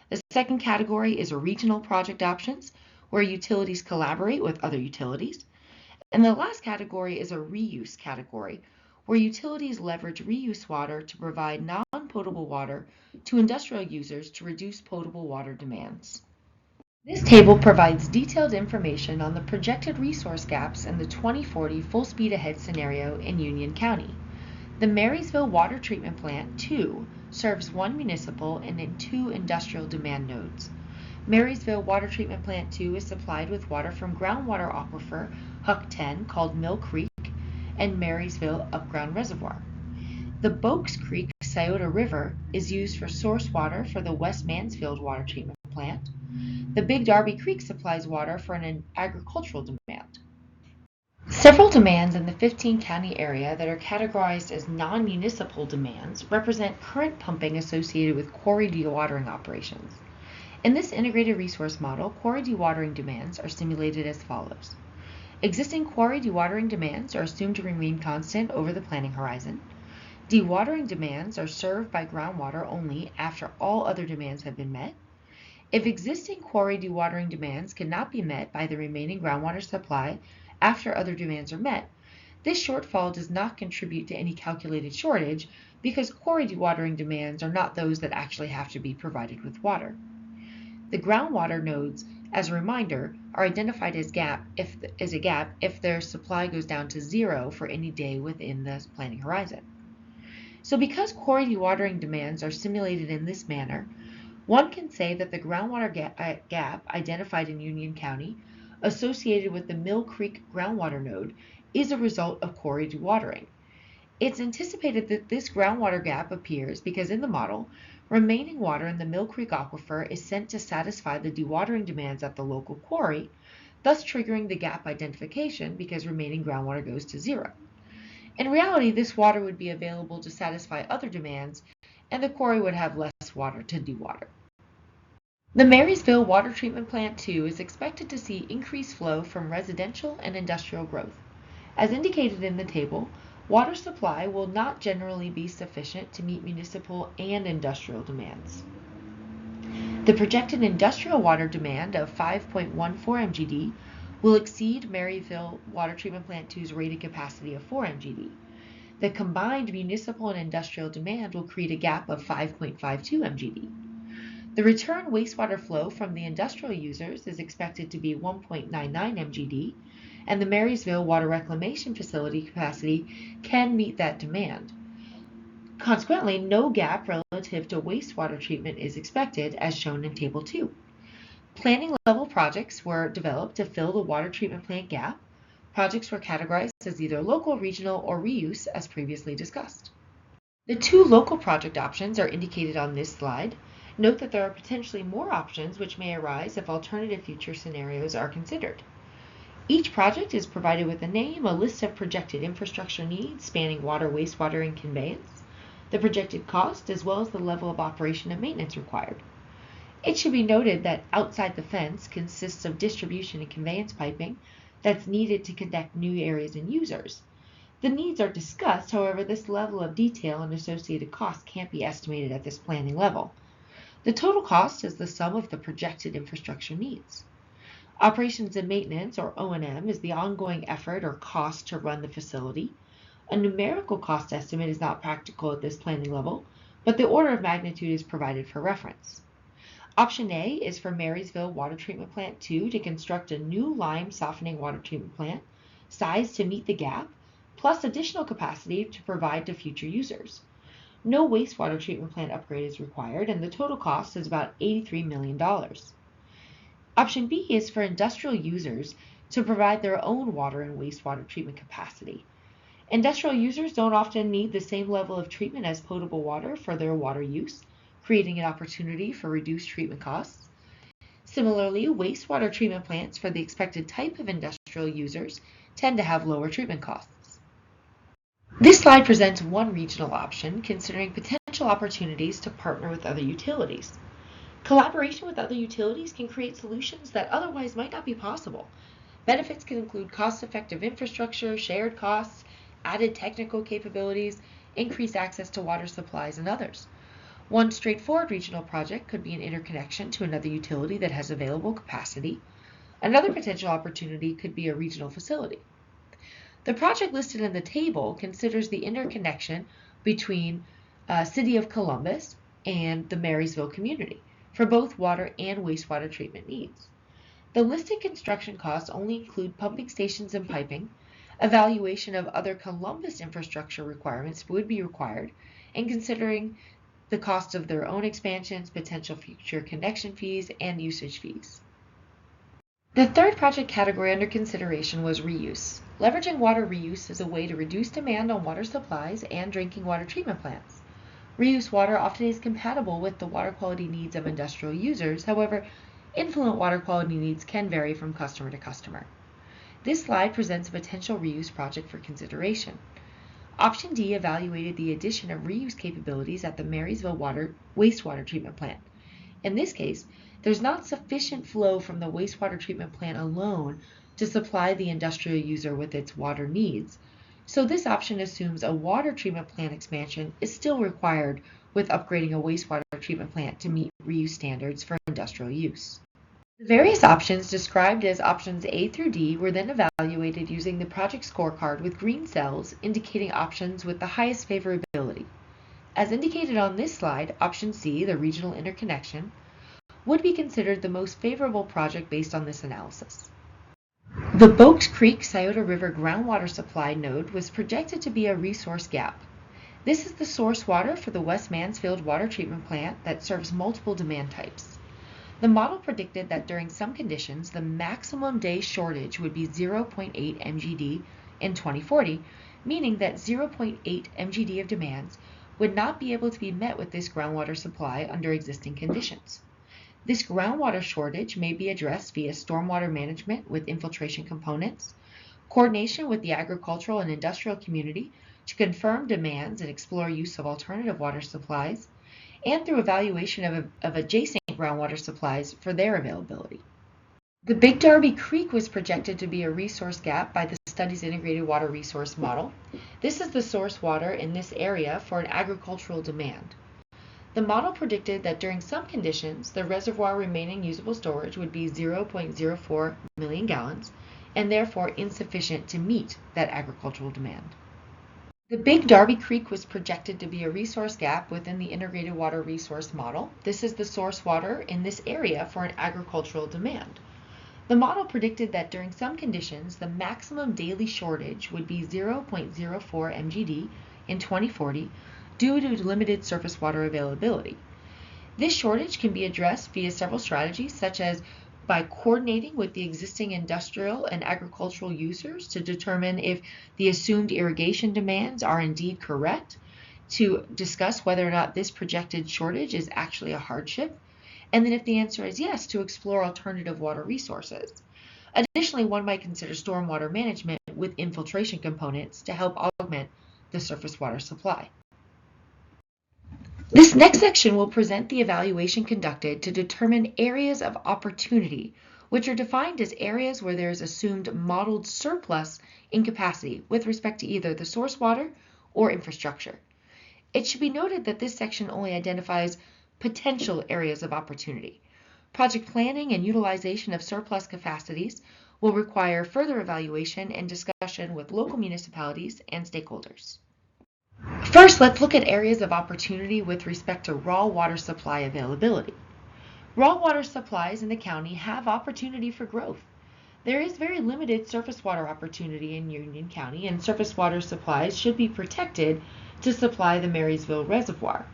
The second category is a regional project options, where utilities collaborate with other utilities. And the last category is a reuse category, where utilities leverage reuse water to provide non-potable water to industrial users to reduce potable water demands. This table provides detailed information on the projected resource gaps in the 2040 full speed ahead scenario in Union County. The Marysville Water Treatment Plant 2 serves 1 municipal and 2 industrial demand nodes. Marysville Water Treatment Plant 2 is supplied with water from groundwater aquifer Huck 10 called Mill Creek and Marysville Upground Reservoir. The Boakes Creek Scioto River is used for source water for the West Mansfield Water Treatment Plant. The Big Darby Creek supplies water for an agricultural demand. Several demands in the 15-county area that are categorized as non-municipal demands represent current pumping associated with quarry dewatering operations. In this integrated resource model, quarry dewatering demands are simulated as follows. Existing quarry dewatering demands are assumed to remain constant over the planning horizon. Dewatering demands are served by groundwater only after all other demands have been met. If existing quarry dewatering demands cannot be met by the remaining groundwater supply after other demands are met, this shortfall does not contribute to any calculated shortage because quarry dewatering demands are not those that actually have to be provided with water. The groundwater nodes, as a reminder, are identified as a gap if their supply goes down to 0 for any day within the planning horizon. So because quarry dewatering demands are simulated in this manner, one can say that the groundwater gap identified in Union County associated with the Mill Creek groundwater node is a result of quarry dewatering. It's anticipated that this groundwater gap appears because in the model, remaining water in the Mill Creek aquifer is sent to satisfy the dewatering demands at the local quarry, thus triggering the gap identification because remaining groundwater goes to 0. In reality, this water would be available to satisfy other demands, and the quarry would have less water to dewater. The Marysville Water Treatment Plant 2 is expected to see increased flow from residential and industrial growth. As indicated in the table, water supply will not generally be sufficient to meet municipal and industrial demands. The projected industrial water demand of 5.14 MGD will exceed Marysville Water Treatment Plant 2's rated capacity of 4 MGD. The combined municipal and industrial demand will create a gap of 5.52 MGD. The return wastewater flow from the industrial users is expected to be 1.99 MGD, and the Marysville Water Reclamation Facility capacity can meet that demand. Consequently, no gap relative to wastewater treatment is expected, as shown in Table 2. Planning level projects were developed to fill the water treatment plant gap. Projects were categorized as either local, regional, or reuse, as previously discussed. The two local project options are indicated on this slide. Note that there are potentially more options which may arise if alternative future scenarios are considered. Each project is provided with a name, a list of projected infrastructure needs spanning water, wastewater, and conveyance, the projected cost, as well as the level of operation and maintenance required. It should be noted that outside the fence consists of distribution and conveyance piping that's needed to connect new areas and users. The needs are discussed, however, this level of detail and associated costs can't be estimated at this planning level. The total cost is the sum of the projected infrastructure needs. Operations and maintenance, or O&M, is the ongoing effort or cost to run the facility. A numerical cost estimate is not practical at this planning level, but the order of magnitude is provided for reference. Option A is for Marysville Water Treatment Plant 2 to construct a new lime softening water treatment plant, sized to meet the gap, plus additional capacity to provide to future users. No wastewater treatment plant upgrade is required, and the total cost is about $83 million. Option B is for industrial users to provide their own water and wastewater treatment capacity. Industrial users don't often need the same level of treatment as potable water for their water use, creating an opportunity for reduced treatment costs. Similarly, wastewater treatment plants for the expected type of industrial users tend to have lower treatment costs. This slide presents one regional option, considering potential opportunities to partner with other utilities. Collaboration with other utilities can create solutions that otherwise might not be possible. Benefits can include cost-effective infrastructure, shared costs, added technical capabilities, increased access to water supplies, and others. One straightforward regional project could be an interconnection to another utility that has available capacity. Another potential opportunity could be a regional facility. The project listed in the table considers the interconnection between City of Columbus and the Marysville community for both water and wastewater treatment needs. The listed construction costs only include pumping stations and piping. Evaluation of other Columbus infrastructure requirements would be required, and considering the cost of their own expansions, potential future connection fees, and usage fees. The third project category under consideration was reuse. Leveraging water reuse is a way to reduce demand on water supplies and drinking water treatment plants. Reuse water often is compatible with the water quality needs of industrial users. However, influent water quality needs can vary from customer to customer. This slide presents a potential reuse project for consideration. Option D evaluated the addition of reuse capabilities at the Marysville wastewater treatment plant. In this case, there's not sufficient flow from the wastewater treatment plant alone to supply the industrial user with its water needs. So this option assumes a water treatment plant expansion is still required with upgrading a wastewater treatment plant to meet reuse standards for industrial use. The various options described as options A through D were then evaluated using the project scorecard with green cells indicating options with the highest favorability. As indicated on this slide, option C, the regional interconnection, would be considered the most favorable project based on this analysis. The Boat Creek Scioto River groundwater supply node was projected to be a resource gap. This is the source water for the West Mansfield water treatment plant that serves multiple demand types. The model predicted that during some conditions, the maximum day shortage would be 0.8 MGD in 2040, meaning that 0.8 MGD of demands would not be able to be met with this groundwater supply under existing conditions. This groundwater shortage may be addressed via stormwater management with infiltration components, coordination with the agricultural and industrial community to confirm demands and explore use of alternative water supplies, and through evaluation of adjacent groundwater supplies for their availability. The Big Darby Creek was projected to be a resource gap by the study's integrated water resource model. This is the source water in this area for an agricultural demand. The model predicted that during some conditions, the reservoir remaining usable storage would be 0.04 million gallons, and therefore insufficient to meet that agricultural demand. The Big Darby Creek was projected to be a resource gap within the Integrated Water Resource Model. This is the source water in this area for an agricultural demand. The model predicted that during some conditions, the maximum daily shortage would be 0.04 MGD in 2040 due to limited surface water availability. This shortage can be addressed via several strategies, such as by coordinating with the existing industrial and agricultural users to determine if the assumed irrigation demands are indeed correct, to discuss whether or not this projected shortage is actually a hardship, and then if the answer is yes, to explore alternative water resources. Additionally, one might consider stormwater management with infiltration components to help augment the surface water supply. This next section will present the evaluation conducted to determine areas of opportunity, which are defined as areas where there is assumed modeled surplus in capacity with respect to either the source water or infrastructure. It should be noted that this section only identifies potential areas of opportunity. Project planning and utilization of surplus capacities will require further evaluation and discussion with local municipalities and stakeholders. First, let's look at areas of opportunity with respect to raw water supply availability. Raw water supplies in the county have opportunity for growth. There is very limited surface water opportunity in Union County, and surface water supplies should be protected to supply the Marysville Reservoir.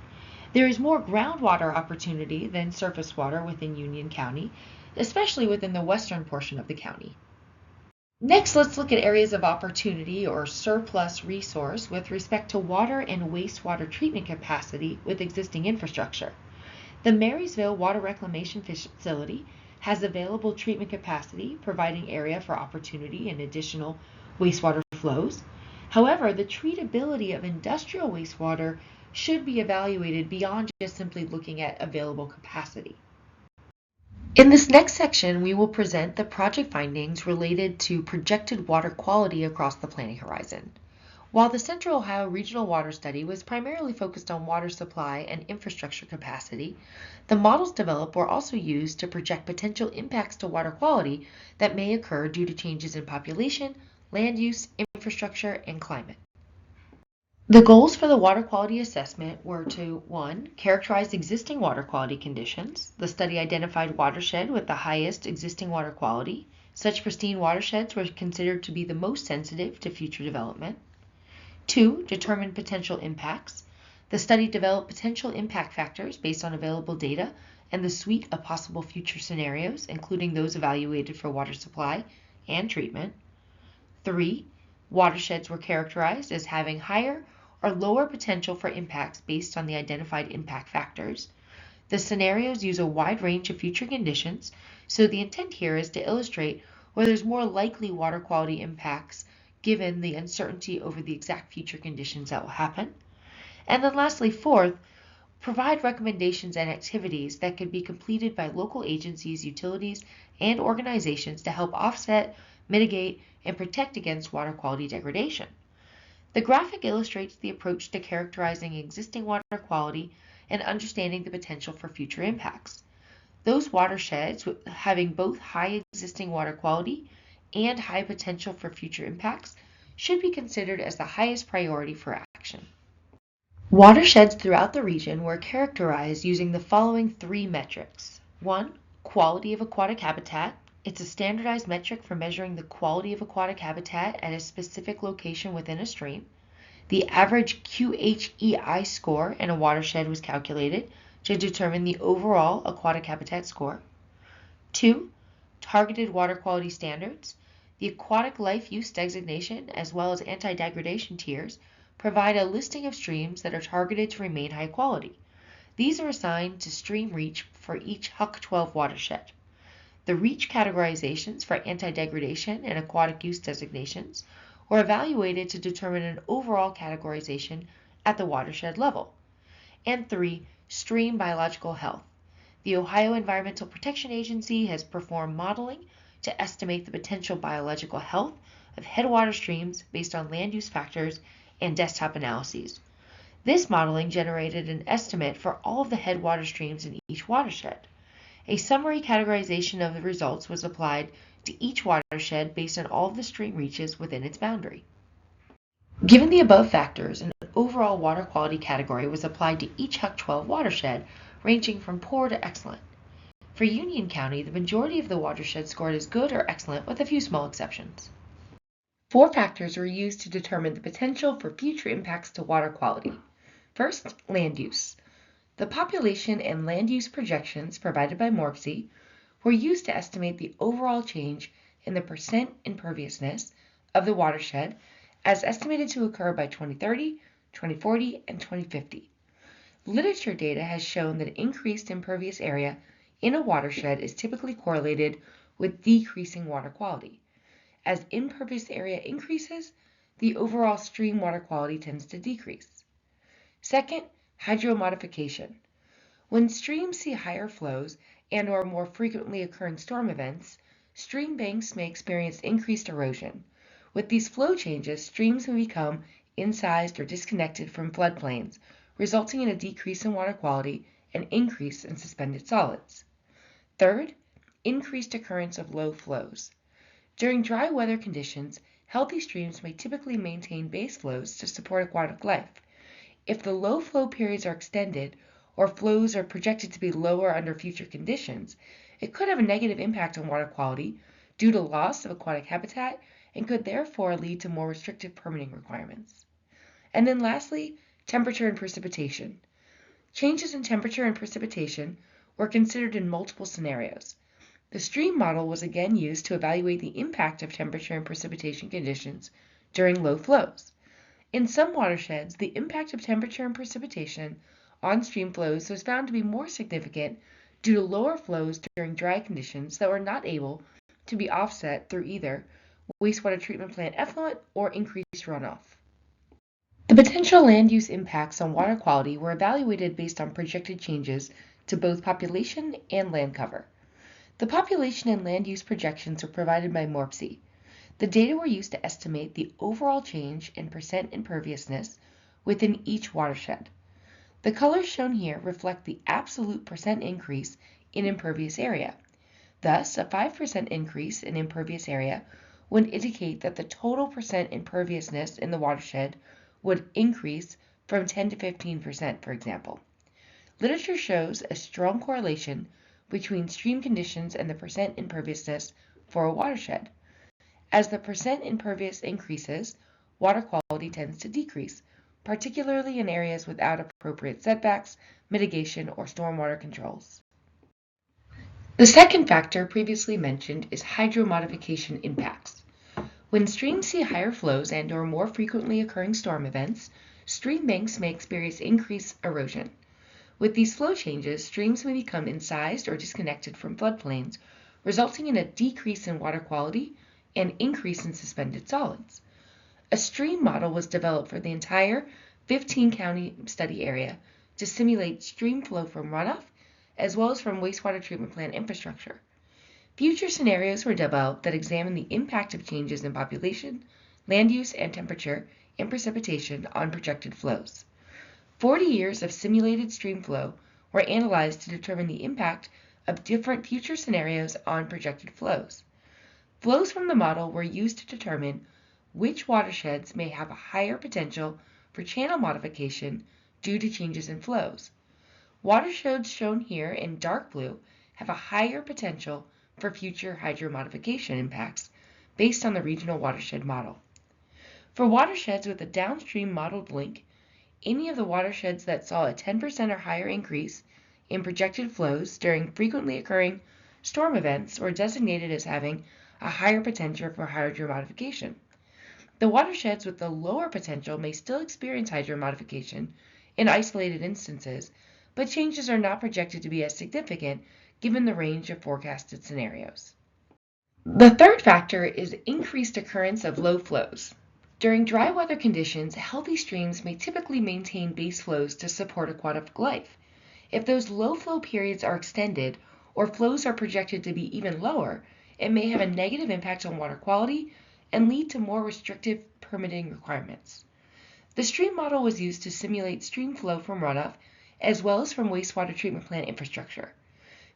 There is more groundwater opportunity than surface water within Union County, especially within the western portion of the county. Next, let's look at areas of opportunity or surplus resource with respect to water and wastewater treatment capacity with existing infrastructure. The Marysville Water Reclamation Facility has available treatment capacity, providing area for opportunity and additional wastewater flows. However, the treatability of industrial wastewater should be evaluated beyond just simply looking at available capacity. In this next section, we will present the project findings related to projected water quality across the planning horizon. While the Central Ohio Regional Water Study was primarily focused on water supply and infrastructure capacity, the models developed were also used to project potential impacts to water quality that may occur due to changes in population, land use, infrastructure, and climate. The goals for the water quality assessment were to 1. Characterize existing water quality conditions. The study identified watershed with the highest existing water quality. Such pristine watersheds were considered to be the most sensitive to future development. 2. Determine potential impacts. The study developed potential impact factors based on available data and the suite of possible future scenarios, including those evaluated for water supply and treatment. 3. Watersheds were characterized as having higher or lower potential for impacts based on the identified impact factors. The scenarios use a wide range of future conditions, so the intent here is to illustrate where there's more likely water quality impacts given the uncertainty over the exact future conditions that will happen. And then lastly, fourth, provide recommendations and activities that could be completed by local agencies, utilities, and organizations to help offset, mitigate, and protect against water quality degradation. The graphic illustrates the approach to characterizing existing water quality and understanding the potential for future impacts. Those watersheds having both high existing water quality and high potential for future impacts should be considered as the highest priority for action. Watersheds throughout the region were characterized using the following 3 metrics. 1. Quality of aquatic habitat. It's a standardized metric for measuring the quality of aquatic habitat at a specific location within a stream. The average QHEI score in a watershed was calculated to determine the overall aquatic habitat score. 2. Targeted water quality standards. The aquatic life use designation as well as anti-degradation tiers provide a listing of streams that are targeted to remain high quality. These are assigned to stream reach for each HUC 12 watershed. The REACH categorizations for anti-degradation and aquatic use designations were evaluated to determine an overall categorization at the watershed level. And 3. Stream biological health. The Ohio Environmental Protection Agency has performed modeling to estimate the potential biological health of headwater streams based on land use factors and desktop analyses. This modeling generated an estimate for all of the headwater streams in each watershed. A summary categorization of the results was applied to each watershed based on all of the stream reaches within its boundary. Given the above factors, an overall water quality category was applied to each HUC 12 watershed, ranging from poor to excellent. For Union County, the majority of the watersheds scored as good or excellent, with a few small exceptions. 4 factors were used to determine the potential for future impacts to water quality. First, land use. The population and land use projections provided by MORPSI were used to estimate the overall change in the percent imperviousness of the watershed as estimated to occur by 2030, 2040, and 2050. Literature data has shown that increased impervious area in a watershed is typically correlated with decreasing water quality. As impervious area increases, the overall stream water quality tends to decrease. Second, hydromodification. When streams see higher flows and/or more frequently occurring storm events, stream banks may experience increased erosion. With these flow changes, streams may become incised or disconnected from floodplains, resulting in a decrease in water quality and increase in suspended solids. Third, increased occurrence of low flows. During dry weather conditions, healthy streams may typically maintain base flows to support aquatic life. If the low flow periods are extended, or flows are projected to be lower under future conditions, it could have a negative impact on water quality due to loss of aquatic habitat and could therefore lead to more restrictive permitting requirements. And then lastly, temperature and precipitation. Changes in temperature and precipitation were considered in multiple scenarios. The stream model was again used to evaluate the impact of temperature and precipitation conditions during low flows. In some watersheds, the impact of temperature and precipitation on stream flows was found to be more significant due to lower flows during dry conditions that were not able to be offset through either wastewater treatment plant effluent or increased runoff. The potential land use impacts on water quality were evaluated based on projected changes to both population and land cover. The population and land use projections were provided by MORPSI. The data were used to estimate the overall change in percent imperviousness within each watershed. The colors shown here reflect the absolute percent increase in impervious area. Thus, a 5% increase in impervious area would indicate that the total percent imperviousness in the watershed would increase from 10 to 15%, for example. Literature shows a strong correlation between stream conditions and the percent imperviousness for a watershed. As the percent impervious increases, water quality tends to decrease, particularly in areas without appropriate setbacks, mitigation, or stormwater controls. The second factor previously mentioned is hydromodification impacts. When streams see higher flows and/or more frequently occurring storm events, stream banks may experience increased erosion. With these flow changes, streams may become incised or disconnected from floodplains, resulting in a decrease in water quality and increase in suspended solids. A stream model was developed for the entire 15-county study area to simulate stream flow from runoff as well as from wastewater treatment plant infrastructure. Future scenarios were developed that examine the impact of changes in population, land use, and temperature and precipitation on projected flows. 40 years of simulated stream flow were analyzed to determine the impact of different future scenarios on projected flows. Flows from the model were used to determine which watersheds may have a higher potential for channel modification due to changes in flows. Watersheds shown here in dark blue have a higher potential for future hydromodification impacts based on the regional watershed model. For watersheds with a downstream modeled link, any of the watersheds that saw a 10% or higher increase in projected flows during frequently occurring storm events were designated as having a higher potential for hydromodification. The watersheds with the lower potential may still experience hydromodification in isolated instances, but changes are not projected to be as significant given the range of forecasted scenarios. The third factor is increased occurrence of low flows. During dry weather conditions, healthy streams may typically maintain base flows to support aquatic life. If those low flow periods are extended or flows are projected to be even lower, it may have a negative impact on water quality and lead to more restrictive permitting requirements. The stream model was used to simulate stream flow from runoff as well as from wastewater treatment plant infrastructure.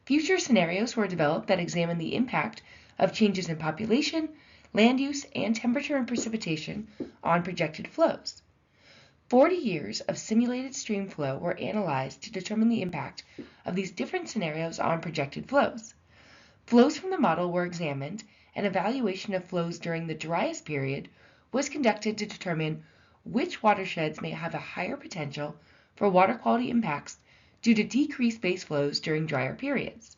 Future scenarios were developed that examine the impact of changes in population, land use, and temperature and precipitation on projected flows. 40 years of simulated stream flow were analyzed to determine the impact of these different scenarios on projected flows. Flows from the model were examined, and evaluation of flows during the driest period was conducted to determine which watersheds may have a higher potential for water quality impacts due to decreased base flows during drier periods.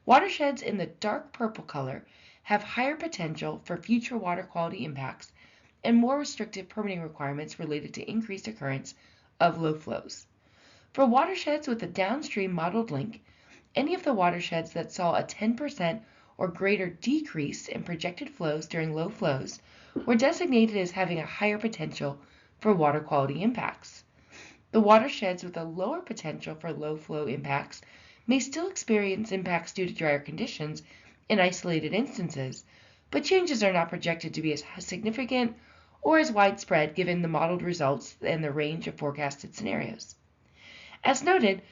Watersheds in the dark purple color have higher potential for future water quality impacts and more restrictive permitting requirements related to increased occurrence of low flows. For watersheds with a downstream modeled link, any of the watersheds that saw a 10% or greater decrease in projected flows during low flows were designated as having a higher potential for water quality impacts. The watersheds with a lower potential for low flow impacts may still experience impacts due to drier conditions in isolated instances, but changes are not projected to be as significant or as widespread given the modeled results and the range of forecasted scenarios. As noted,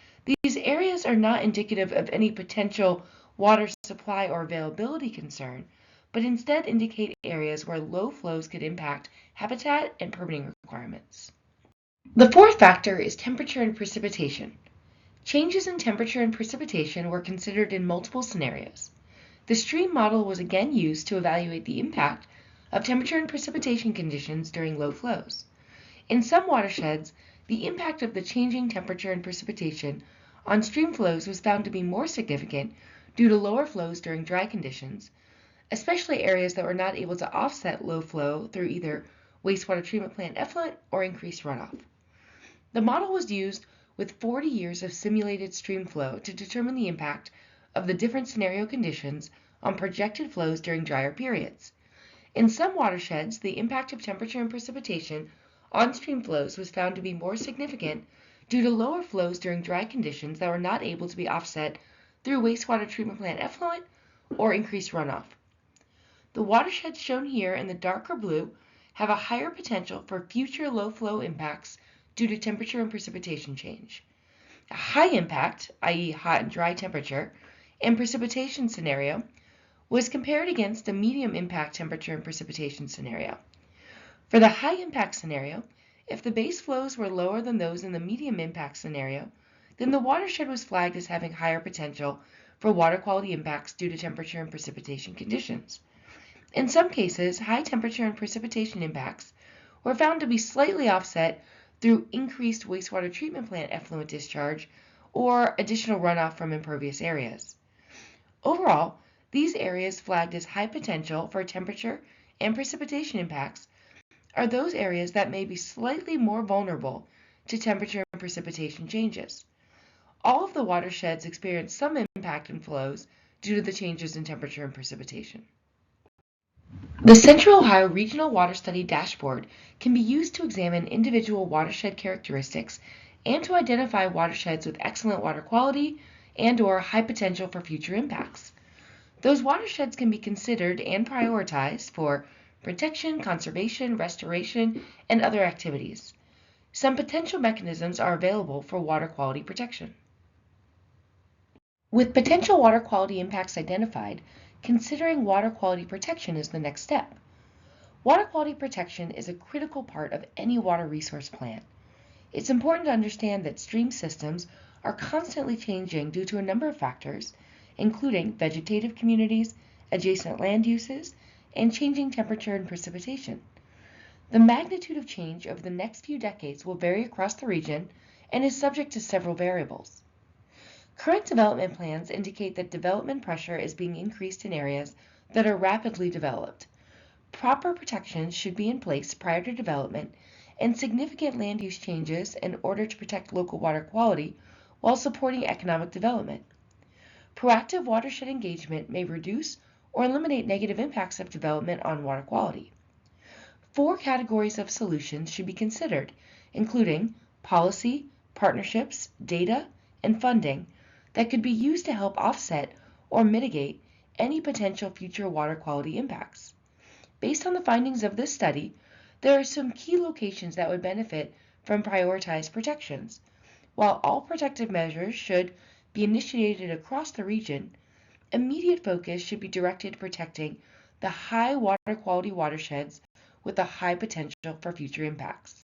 these areas are not indicative of any potential water supply or availability concern, but instead indicate areas where low flows could impact habitat and permitting requirements. The fourth factor is temperature and precipitation. Changes in temperature and precipitation were considered in multiple scenarios. The stream model was again used to evaluate the impact of temperature and precipitation conditions during low flows. In some watersheds, the impact of the changing temperature and precipitation on stream flows was found to be more significant due to lower flows during dry conditions, especially areas that were not able to offset low flow through either wastewater treatment plant effluent or increased runoff. The model was used with 40 years of simulated stream flow to determine the impact of the different scenario conditions on projected flows during drier periods. In some watersheds, the impact of temperature and precipitation on stream flows was found to be more significant due to lower flows during dry conditions that were not able to be offset through wastewater treatment plant effluent or increased runoff. The watersheds shown here in the darker blue have a higher potential for future low flow impacts due to temperature and precipitation change. A high impact, i.e. hot and dry temperature, and precipitation scenario was compared against a medium impact temperature and precipitation scenario. For the high impact scenario, if the base flows were lower than those in the medium impact scenario, then the watershed was flagged as having higher potential for water quality impacts due to temperature and precipitation conditions. In some cases, high temperature and precipitation impacts were found to be slightly offset through increased wastewater treatment plant effluent discharge or additional runoff from impervious areas. Overall, these areas flagged as high potential for temperature and precipitation impacts are those areas that may be slightly more vulnerable to temperature and precipitation changes. All of the watersheds experience some impact in flows due to the changes in temperature and precipitation. The Central Ohio Regional Water Study Dashboard can be used to examine individual watershed characteristics and to identify watersheds with excellent water quality and/or high potential for future impacts. Those watersheds can be considered and prioritized for protection, conservation, restoration, and other activities. Some potential mechanisms are available for water quality protection. With potential water quality impacts identified, considering water quality protection is the next step. Water quality protection is a critical part of any water resource plan. It's important to understand that stream systems are constantly changing due to a number of factors, including vegetative communities, adjacent land uses, and changing temperature and precipitation. The magnitude of change over the next few decades will vary across the region and is subject to several variables. Current development plans indicate that development pressure is being increased in areas that are rapidly developed. Proper protections should be in place prior to development and significant land use changes in order to protect local water quality while supporting economic development. Proactive watershed engagement may reduce or eliminate negative impacts of development on water quality. 4 categories of solutions should be considered, including policy, partnerships, data, and funding that could be used to help offset or mitigate any potential future water quality impacts. Based on the findings of this study, There are some key locations that would benefit from prioritized protections. While all protective measures should be initiated across the region, immediate focus should be directed to protecting the high water quality watersheds with a high potential for future impacts.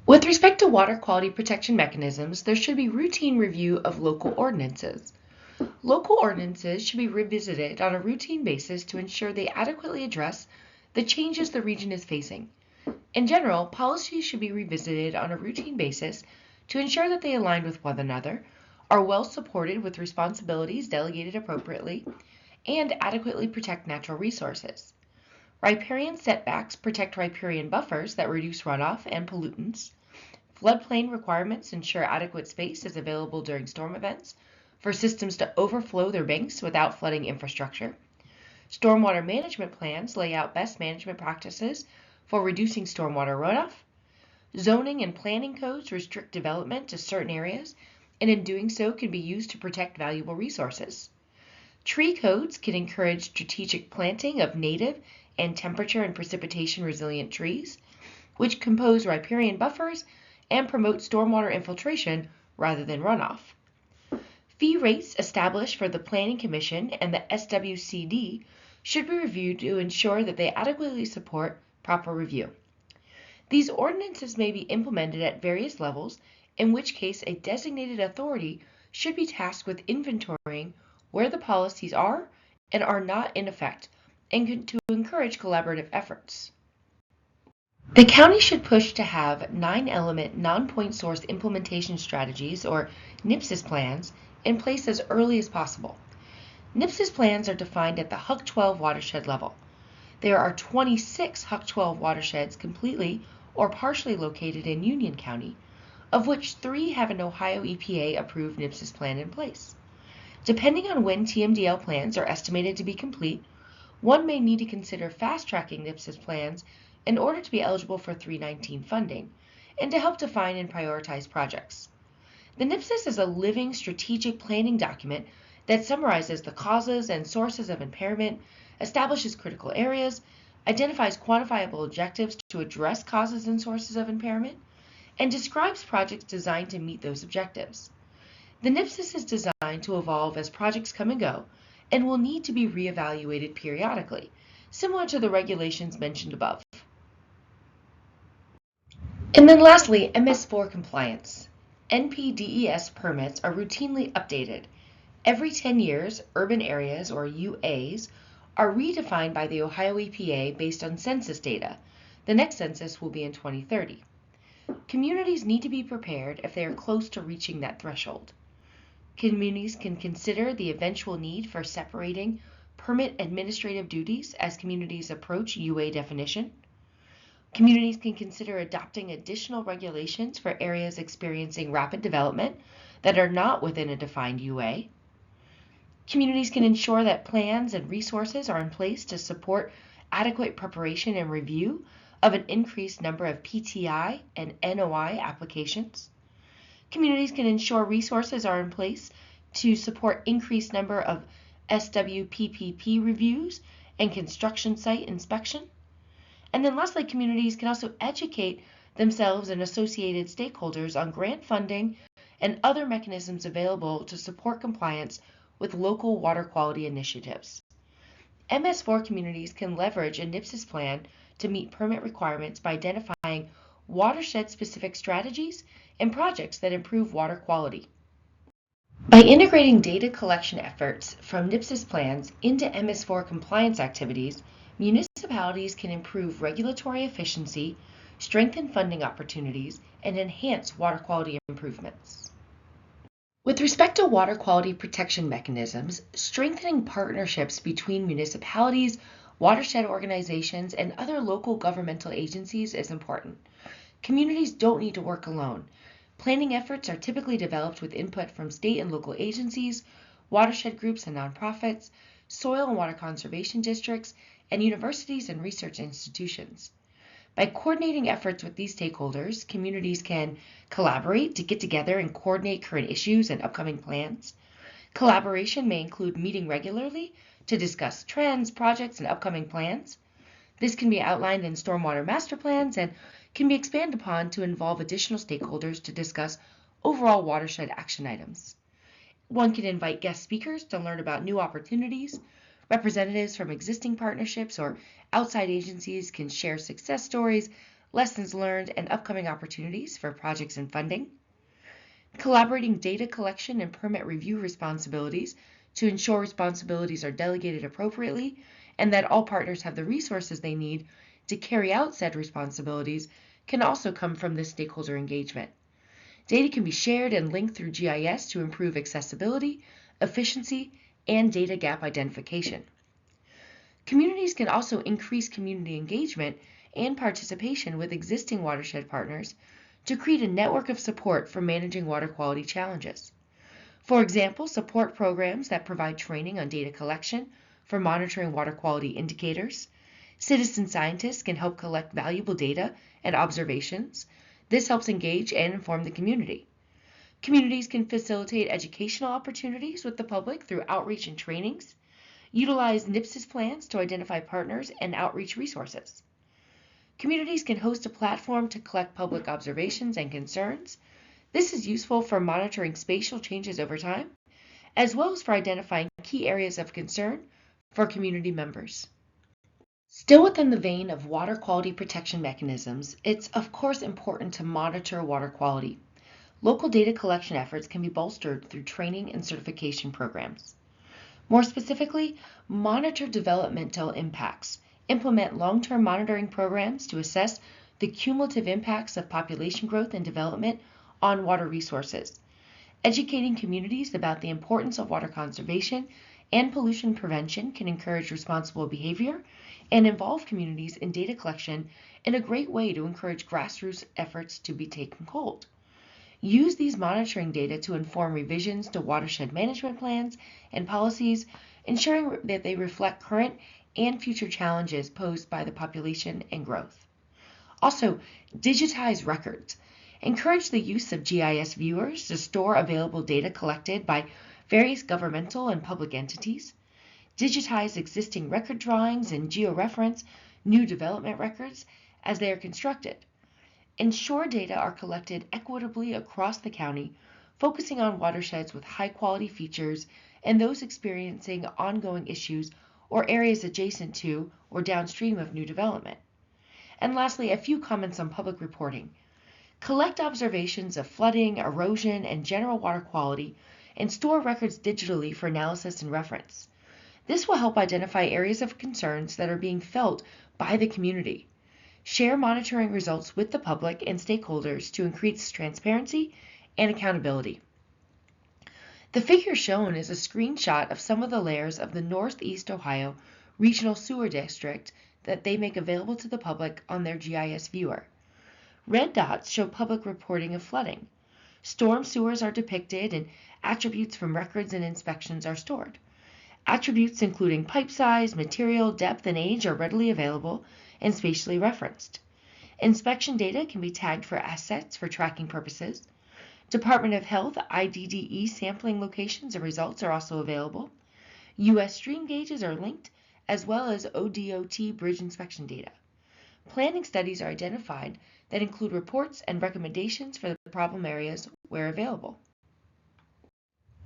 With respect to water quality protection mechanisms, there should be routine review of local ordinances. Local ordinances should be revisited on a routine basis to ensure they adequately address the changes the region is facing. In general, policies should be revisited on a routine basis to ensure that they align with one another, are well supported with responsibilities delegated appropriately, and adequately protect natural resources. Riparian setbacks protect riparian buffers that reduce runoff and pollutants. Floodplain requirements ensure adequate space is available during storm events for systems to overflow their banks without flooding infrastructure. Stormwater management plans lay out best management practices for reducing stormwater runoff. Zoning and planning codes restrict development to certain areas, and in doing so can be used to protect valuable resources. Tree codes can encourage strategic planting of native and temperature and precipitation resilient trees, which compose riparian buffers and promote stormwater infiltration rather than runoff. Fee rates established for the Planning Commission and the SWCD should be reviewed to ensure that they adequately support proper review. These ordinances may be implemented at various levels, in which case a designated authority should be tasked with inventorying where the policies are and are not in effect, and to encourage collaborative efforts. The county should push to have 9-element non-point source implementation strategies, or NPSIS plans, in place as early as possible. NPSIS plans are defined at the HUC 12 watershed level. There are 26 HUC 12 watersheds completely or partially located in Union County, of which 3 have an Ohio EPA approved NPSIS plan in place. Depending on when TMDL plans are estimated to be complete, one may need to consider fast-tracking NPSIS plans in order to be eligible for 319 funding, and to help define and prioritize projects. The NPSIS is a living strategic planning document that summarizes the causes and sources of impairment, establishes critical areas, identifies quantifiable objectives to address causes and sources of impairment, and describes projects designed to meet those objectives. The NPSIS is designed to evolve as projects come and go, and will need to be reevaluated periodically, similar to the regulations mentioned above. And then lastly, MS4 compliance. NPDES permits are routinely updated. Every 10 years, urban areas, or UAs, are redefined by the Ohio EPA based on census data. The next census will be in 2030. Communities need to be prepared if they are close to reaching that threshold. Communities can consider the eventual need for separating permit administrative duties as communities approach UA definition. Communities can consider adopting additional regulations for areas experiencing rapid development that are not within a defined UA. Communities can ensure that plans and resources are in place to support adequate preparation and review of an increased number of PTI and NOI applications. Communities can ensure resources are in place to support increased number of SWPPP reviews and construction site inspection. And then lastly, communities can also educate themselves and associated stakeholders on grant funding and other mechanisms available to support compliance with local water quality initiatives. MS4 communities can leverage a NPSIS plan to meet permit requirements by identifying watershed-specific strategies and projects that improve water quality. By integrating data collection efforts from NPSIS plans into MS4 compliance activities, municipalities can improve regulatory efficiency, strengthen funding opportunities, and enhance water quality improvements. With respect to water quality protection mechanisms, strengthening partnerships between municipalities, watershed organizations, and other local governmental agencies is important. Communities don't need to work alone. Planning efforts are typically developed with input from state and local agencies, watershed groups and nonprofits, soil and water conservation districts, and universities and research institutions. By coordinating efforts with these stakeholders, communities can collaborate to get together and coordinate current issues and upcoming plans. Collaboration may include meeting regularly to discuss trends, projects, and upcoming plans. This can be outlined in stormwater master plans and can be expanded upon to involve additional stakeholders to discuss overall watershed action items. One can invite guest speakers to learn about new opportunities. Representatives from existing partnerships or outside agencies can share success stories, lessons learned, and upcoming opportunities for projects and funding. Collaborating data collection and permit review responsibilities to ensure responsibilities are delegated appropriately and that all partners have the resources they need to carry out said responsibilities can also come from this stakeholder engagement. Data can be shared and linked through GIS to improve accessibility, efficiency, and data gap identification. Communities can also increase community engagement and participation with existing watershed partners to create a network of support for managing water quality challenges. For example, support programs that provide training on data collection for monitoring water quality indicators. Citizen scientists can help collect valuable data and observations. This helps engage and inform the community. Communities can facilitate educational opportunities with the public through outreach and trainings. Utilize NPSIS plans to identify partners and outreach resources. Communities can host a platform to collect public observations and concerns. This is useful for monitoring spatial changes over time, as well as for identifying key areas of concern for community members. Still within the vein of water quality protection mechanisms, it's of course important to monitor water quality. Local data collection efforts can be bolstered through training and certification programs. More specifically, monitor developmental impacts. Implement long-term monitoring programs to assess the cumulative impacts of population growth and development on water resources. Educating communities about the importance of water conservation and pollution prevention can encourage responsible behavior and involve communities in data collection in a great way to encourage grassroots efforts to be taken hold. Use these monitoring data to inform revisions to watershed management plans and policies, ensuring that they reflect current and future challenges posed by the population and growth. Also, digitize records. Encourage the use of GIS viewers to store available data collected by various governmental and public entities. Digitize existing record drawings and georeference new development records as they are constructed. Ensure data are collected equitably across the county, focusing on watersheds with high-quality features and those experiencing ongoing issues or areas adjacent to or downstream of new development. And lastly, a few comments on public reporting. Collect observations of flooding, erosion, and general water quality, and store records digitally for analysis and reference. This will help identify areas of concerns that are being felt by the community. Share monitoring results with the public and stakeholders to increase transparency and accountability. The figure shown is a screenshot of some of the layers of the Northeast Ohio Regional Sewer District that they make available to the public on their GIS viewer. Red dots show public reporting of flooding. Storm sewers are depicted and attributes from records and inspections are stored. Attributes including pipe size, material, depth, and age are readily available and spatially referenced. Inspection data can be tagged for assets for tracking purposes. Department of Health IDDE sampling locations and results are also available. U.S. stream gauges are linked, as well as ODOT bridge inspection data. Planning studies are identified that include reports and recommendations for the problem areas where available.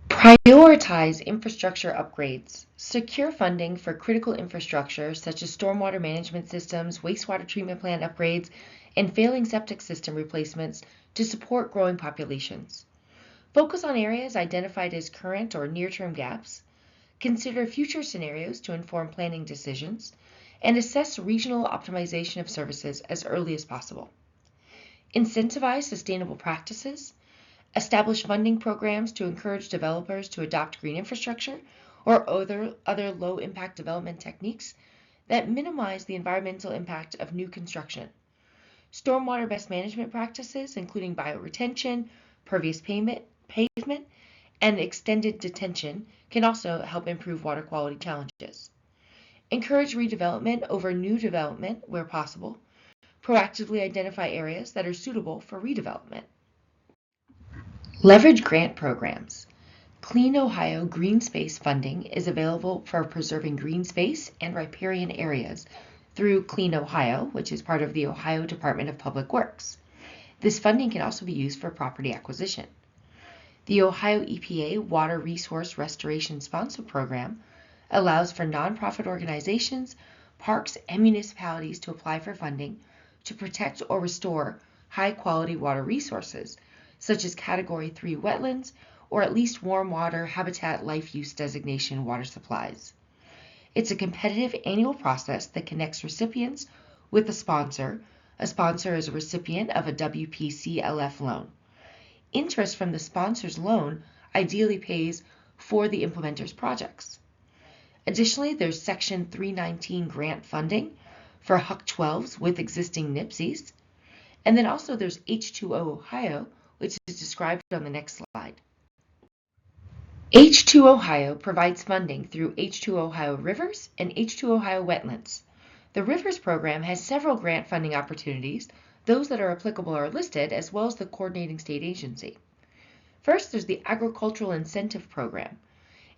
Prioritize infrastructure upgrades. Secure funding for critical infrastructure such as stormwater management systems, wastewater treatment plant upgrades, and failing septic system replacements to support growing populations. Focus on areas identified as current or near-term gaps. Consider future scenarios to inform planning decisions, and assess regional optimization of services as early as possible. Incentivize sustainable practices. Establish funding programs to encourage developers to adopt green infrastructure or other low-impact development techniques that minimize the environmental impact of new construction. Stormwater best management practices, including bioretention, pervious pavement, and extended detention, can also help improve water quality challenges. Encourage redevelopment over new development where possible. Proactively identify areas that are suitable for redevelopment. Leverage grant programs. Clean Ohio Green Space funding is available for preserving green space and riparian areas through Clean Ohio, which is part of the Ohio Department of Public Works. This funding can also be used for property acquisition. The Ohio EPA Water Resource Restoration Sponsor Program allows for nonprofit organizations, parks, and municipalities to apply for funding to protect or restore high-quality water resources, such as Category 3 wetlands or at least warm water habitat life use designation water supplies. It's a competitive annual process that connects recipients with a sponsor. A sponsor is a recipient of a WPCLF loan. Interest from the sponsor's loan ideally pays for the implementer's projects. Additionally, there's Section 319 grant funding for Huck 12s with existing NIPSEs. And then also there's H2O Ohio, which is described on the next slide. H2 Ohio provides funding through H2 Ohio Rivers and H2 Ohio Wetlands. The Rivers program has several grant funding opportunities. Those that are applicable are listed, as well as the coordinating state agency. First, there's the Agricultural Incentive Program.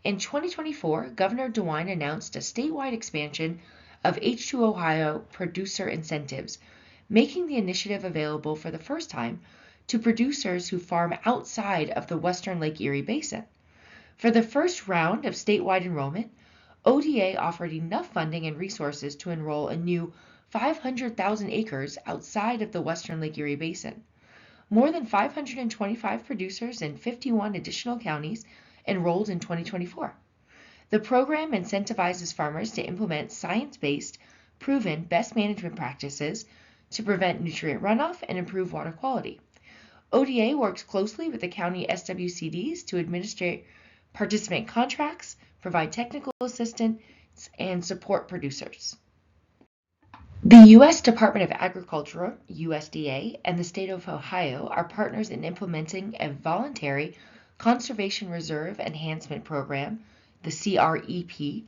In 2024, Governor DeWine announced a statewide expansion of H2 Ohio producer incentives, making the initiative available for the first time to producers who farm outside of the Western Lake Erie Basin. For the first round of statewide enrollment, ODA offered enough funding and resources to enroll a new 500,000 acres outside of the Western Lake Erie Basin. More than 525 producers in 51 additional counties enrolled in 2024. The program incentivizes farmers to implement science-based, proven best management practices to prevent nutrient runoff and improve water quality. ODA works closely with the county SWCDs to administer participant contracts, provide technical assistance, and support producers. The U.S. Department of Agriculture, USDA, and the state of Ohio are partners in implementing a voluntary Conservation Reserve Enhancement Program, the CREP,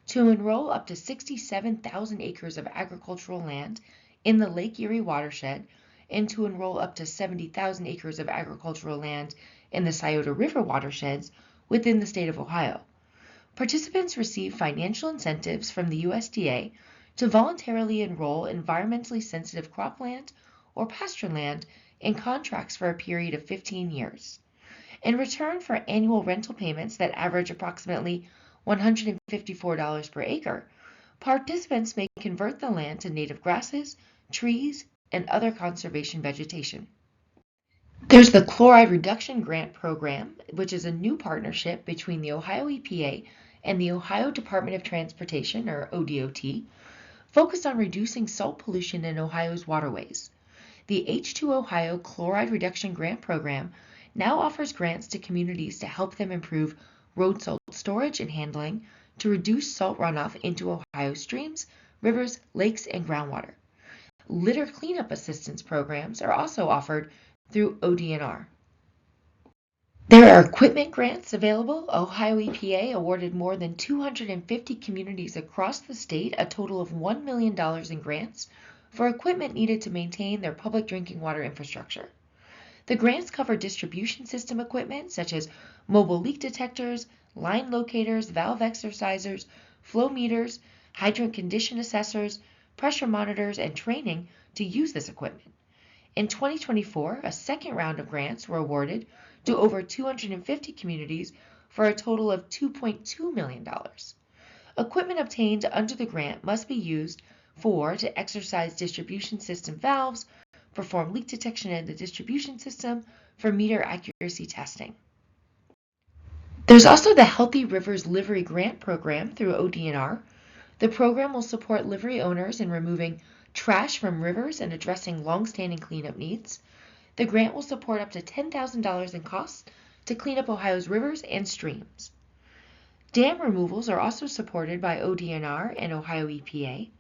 to enroll up to 67,000 acres of agricultural land in the Lake Erie watershed and to enroll up to 70,000 acres of agricultural land in the Scioto River watersheds within the state of Ohio. Participants receive financial incentives from the USDA to voluntarily enroll environmentally sensitive cropland or pasture land in contracts for a period of 15 years. In return for annual rental payments that average approximately $154 per acre, participants may convert the land to native grasses, trees, and other conservation vegetation. There's the Chloride Reduction Grant Program, which is a new partnership between the Ohio EPA and the Ohio Department of Transportation, or ODOT, focused on reducing salt pollution in Ohio's waterways. The H2 Ohio Chloride Reduction Grant Program now offers grants to communities to help them improve road salt storage and handling to reduce salt runoff into Ohio streams, rivers, lakes, and groundwater. Litter cleanup assistance programs are also offered through ODNR. There are equipment grants available. Ohio EPA awarded more than 250 communities across the state a total of $1 million in grants for equipment needed to maintain their public drinking water infrastructure. The grants cover distribution system equipment such as mobile leak detectors, line locators, valve exercisers, flow meters, hydrant condition assessors, pressure monitors, and training to use this equipment. In 2024, a second round of grants were awarded to over 250 communities for a total of $2.2 million. Equipment obtained under the grant must be used to exercise distribution system valves, perform leak detection in the distribution system, for meter accuracy testing. There's also the Healthy Rivers Livery Grant Program through ODNR. The program will support livery owners in removing trash from rivers and addressing long-standing cleanup needs. The grant will support up to $10,000 in costs to clean up Ohio's rivers and streams. Dam removals are also supported by ODNR and Ohio EPA.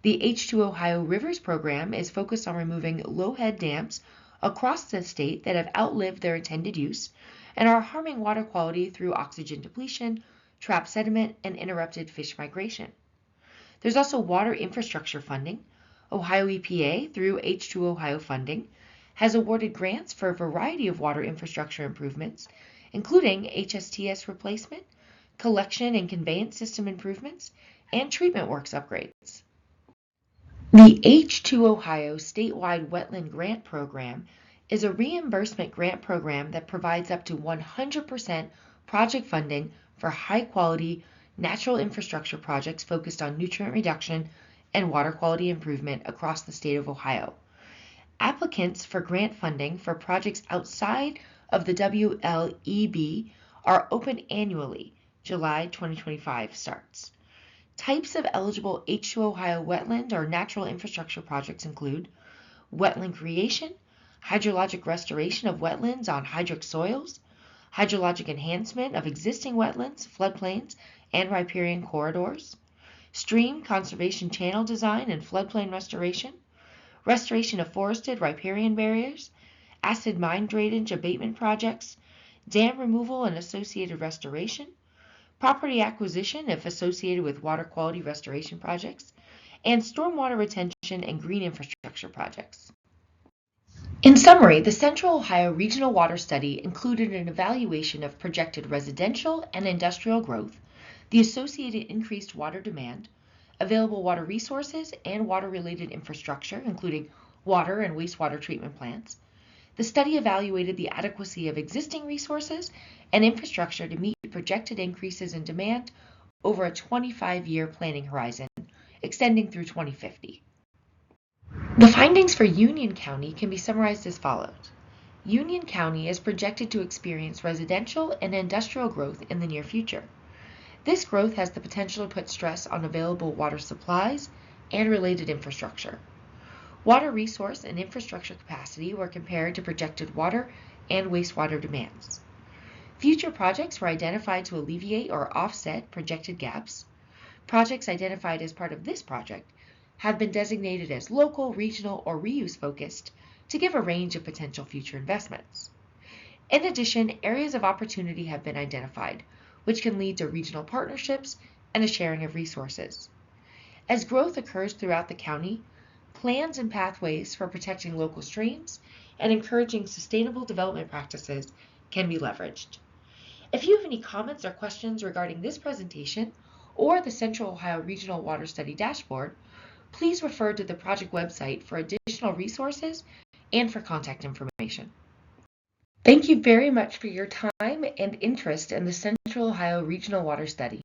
The H2 Ohio Rivers program is focused on removing low-head dams across the state that have outlived their intended use and are harming water quality through oxygen depletion, trapped sediment, and interrupted fish migration. There's also water infrastructure funding. Ohio EPA, through H2 Ohio funding, has awarded grants for a variety of water infrastructure improvements, including HSTS replacement, collection and conveyance system improvements, and treatment works upgrades. The H2 Ohio statewide wetland grant program is a reimbursement grant program that provides up to 100% project funding for high-quality natural infrastructure projects focused on nutrient reduction and water quality improvement across the state of Ohio. Applicants for grant funding for projects outside of the WLEB are open annually. July 2025 starts. Types of eligible H2 Ohio wetland or natural infrastructure projects include wetland creation, hydrologic restoration of wetlands on hydric soils, hydrologic enhancement of existing wetlands, floodplains, and riparian corridors, stream conservation channel design and floodplain restoration, restoration of forested riparian barriers, acid mine drainage abatement projects, dam removal and associated restoration, property acquisition if associated with water quality restoration projects, and stormwater retention and green infrastructure projects. In summary, the Central Ohio Regional Water Study included an evaluation of projected residential and industrial growth, the associated increased water demand, available water resources and water-related infrastructure, including water and wastewater treatment plants. The study evaluated the adequacy of existing resources and infrastructure to meet projected increases in demand over a 25-year planning horizon, extending through 2050. The findings for Union County can be summarized as follows. Union County is projected to experience residential and industrial growth in the near future. This growth has the potential to put stress on available water supplies and related infrastructure. Water resource and infrastructure capacity were compared to projected water and wastewater demands. Future projects were identified to alleviate or offset projected gaps. Projects identified as part of this project have been designated as local, regional, or reuse focused to give a range of potential future investments. In addition, areas of opportunity have been identified, which can lead to regional partnerships and a sharing of resources. As growth occurs throughout the county, plans and pathways for protecting local streams and encouraging sustainable development practices can be leveraged. If you have any comments or questions regarding this presentation or the Central Ohio Regional Water Study Dashboard, please refer to the project website for additional resources and for contact information. Thank you very much for your time and interest in the Central Ohio Regional Water Study.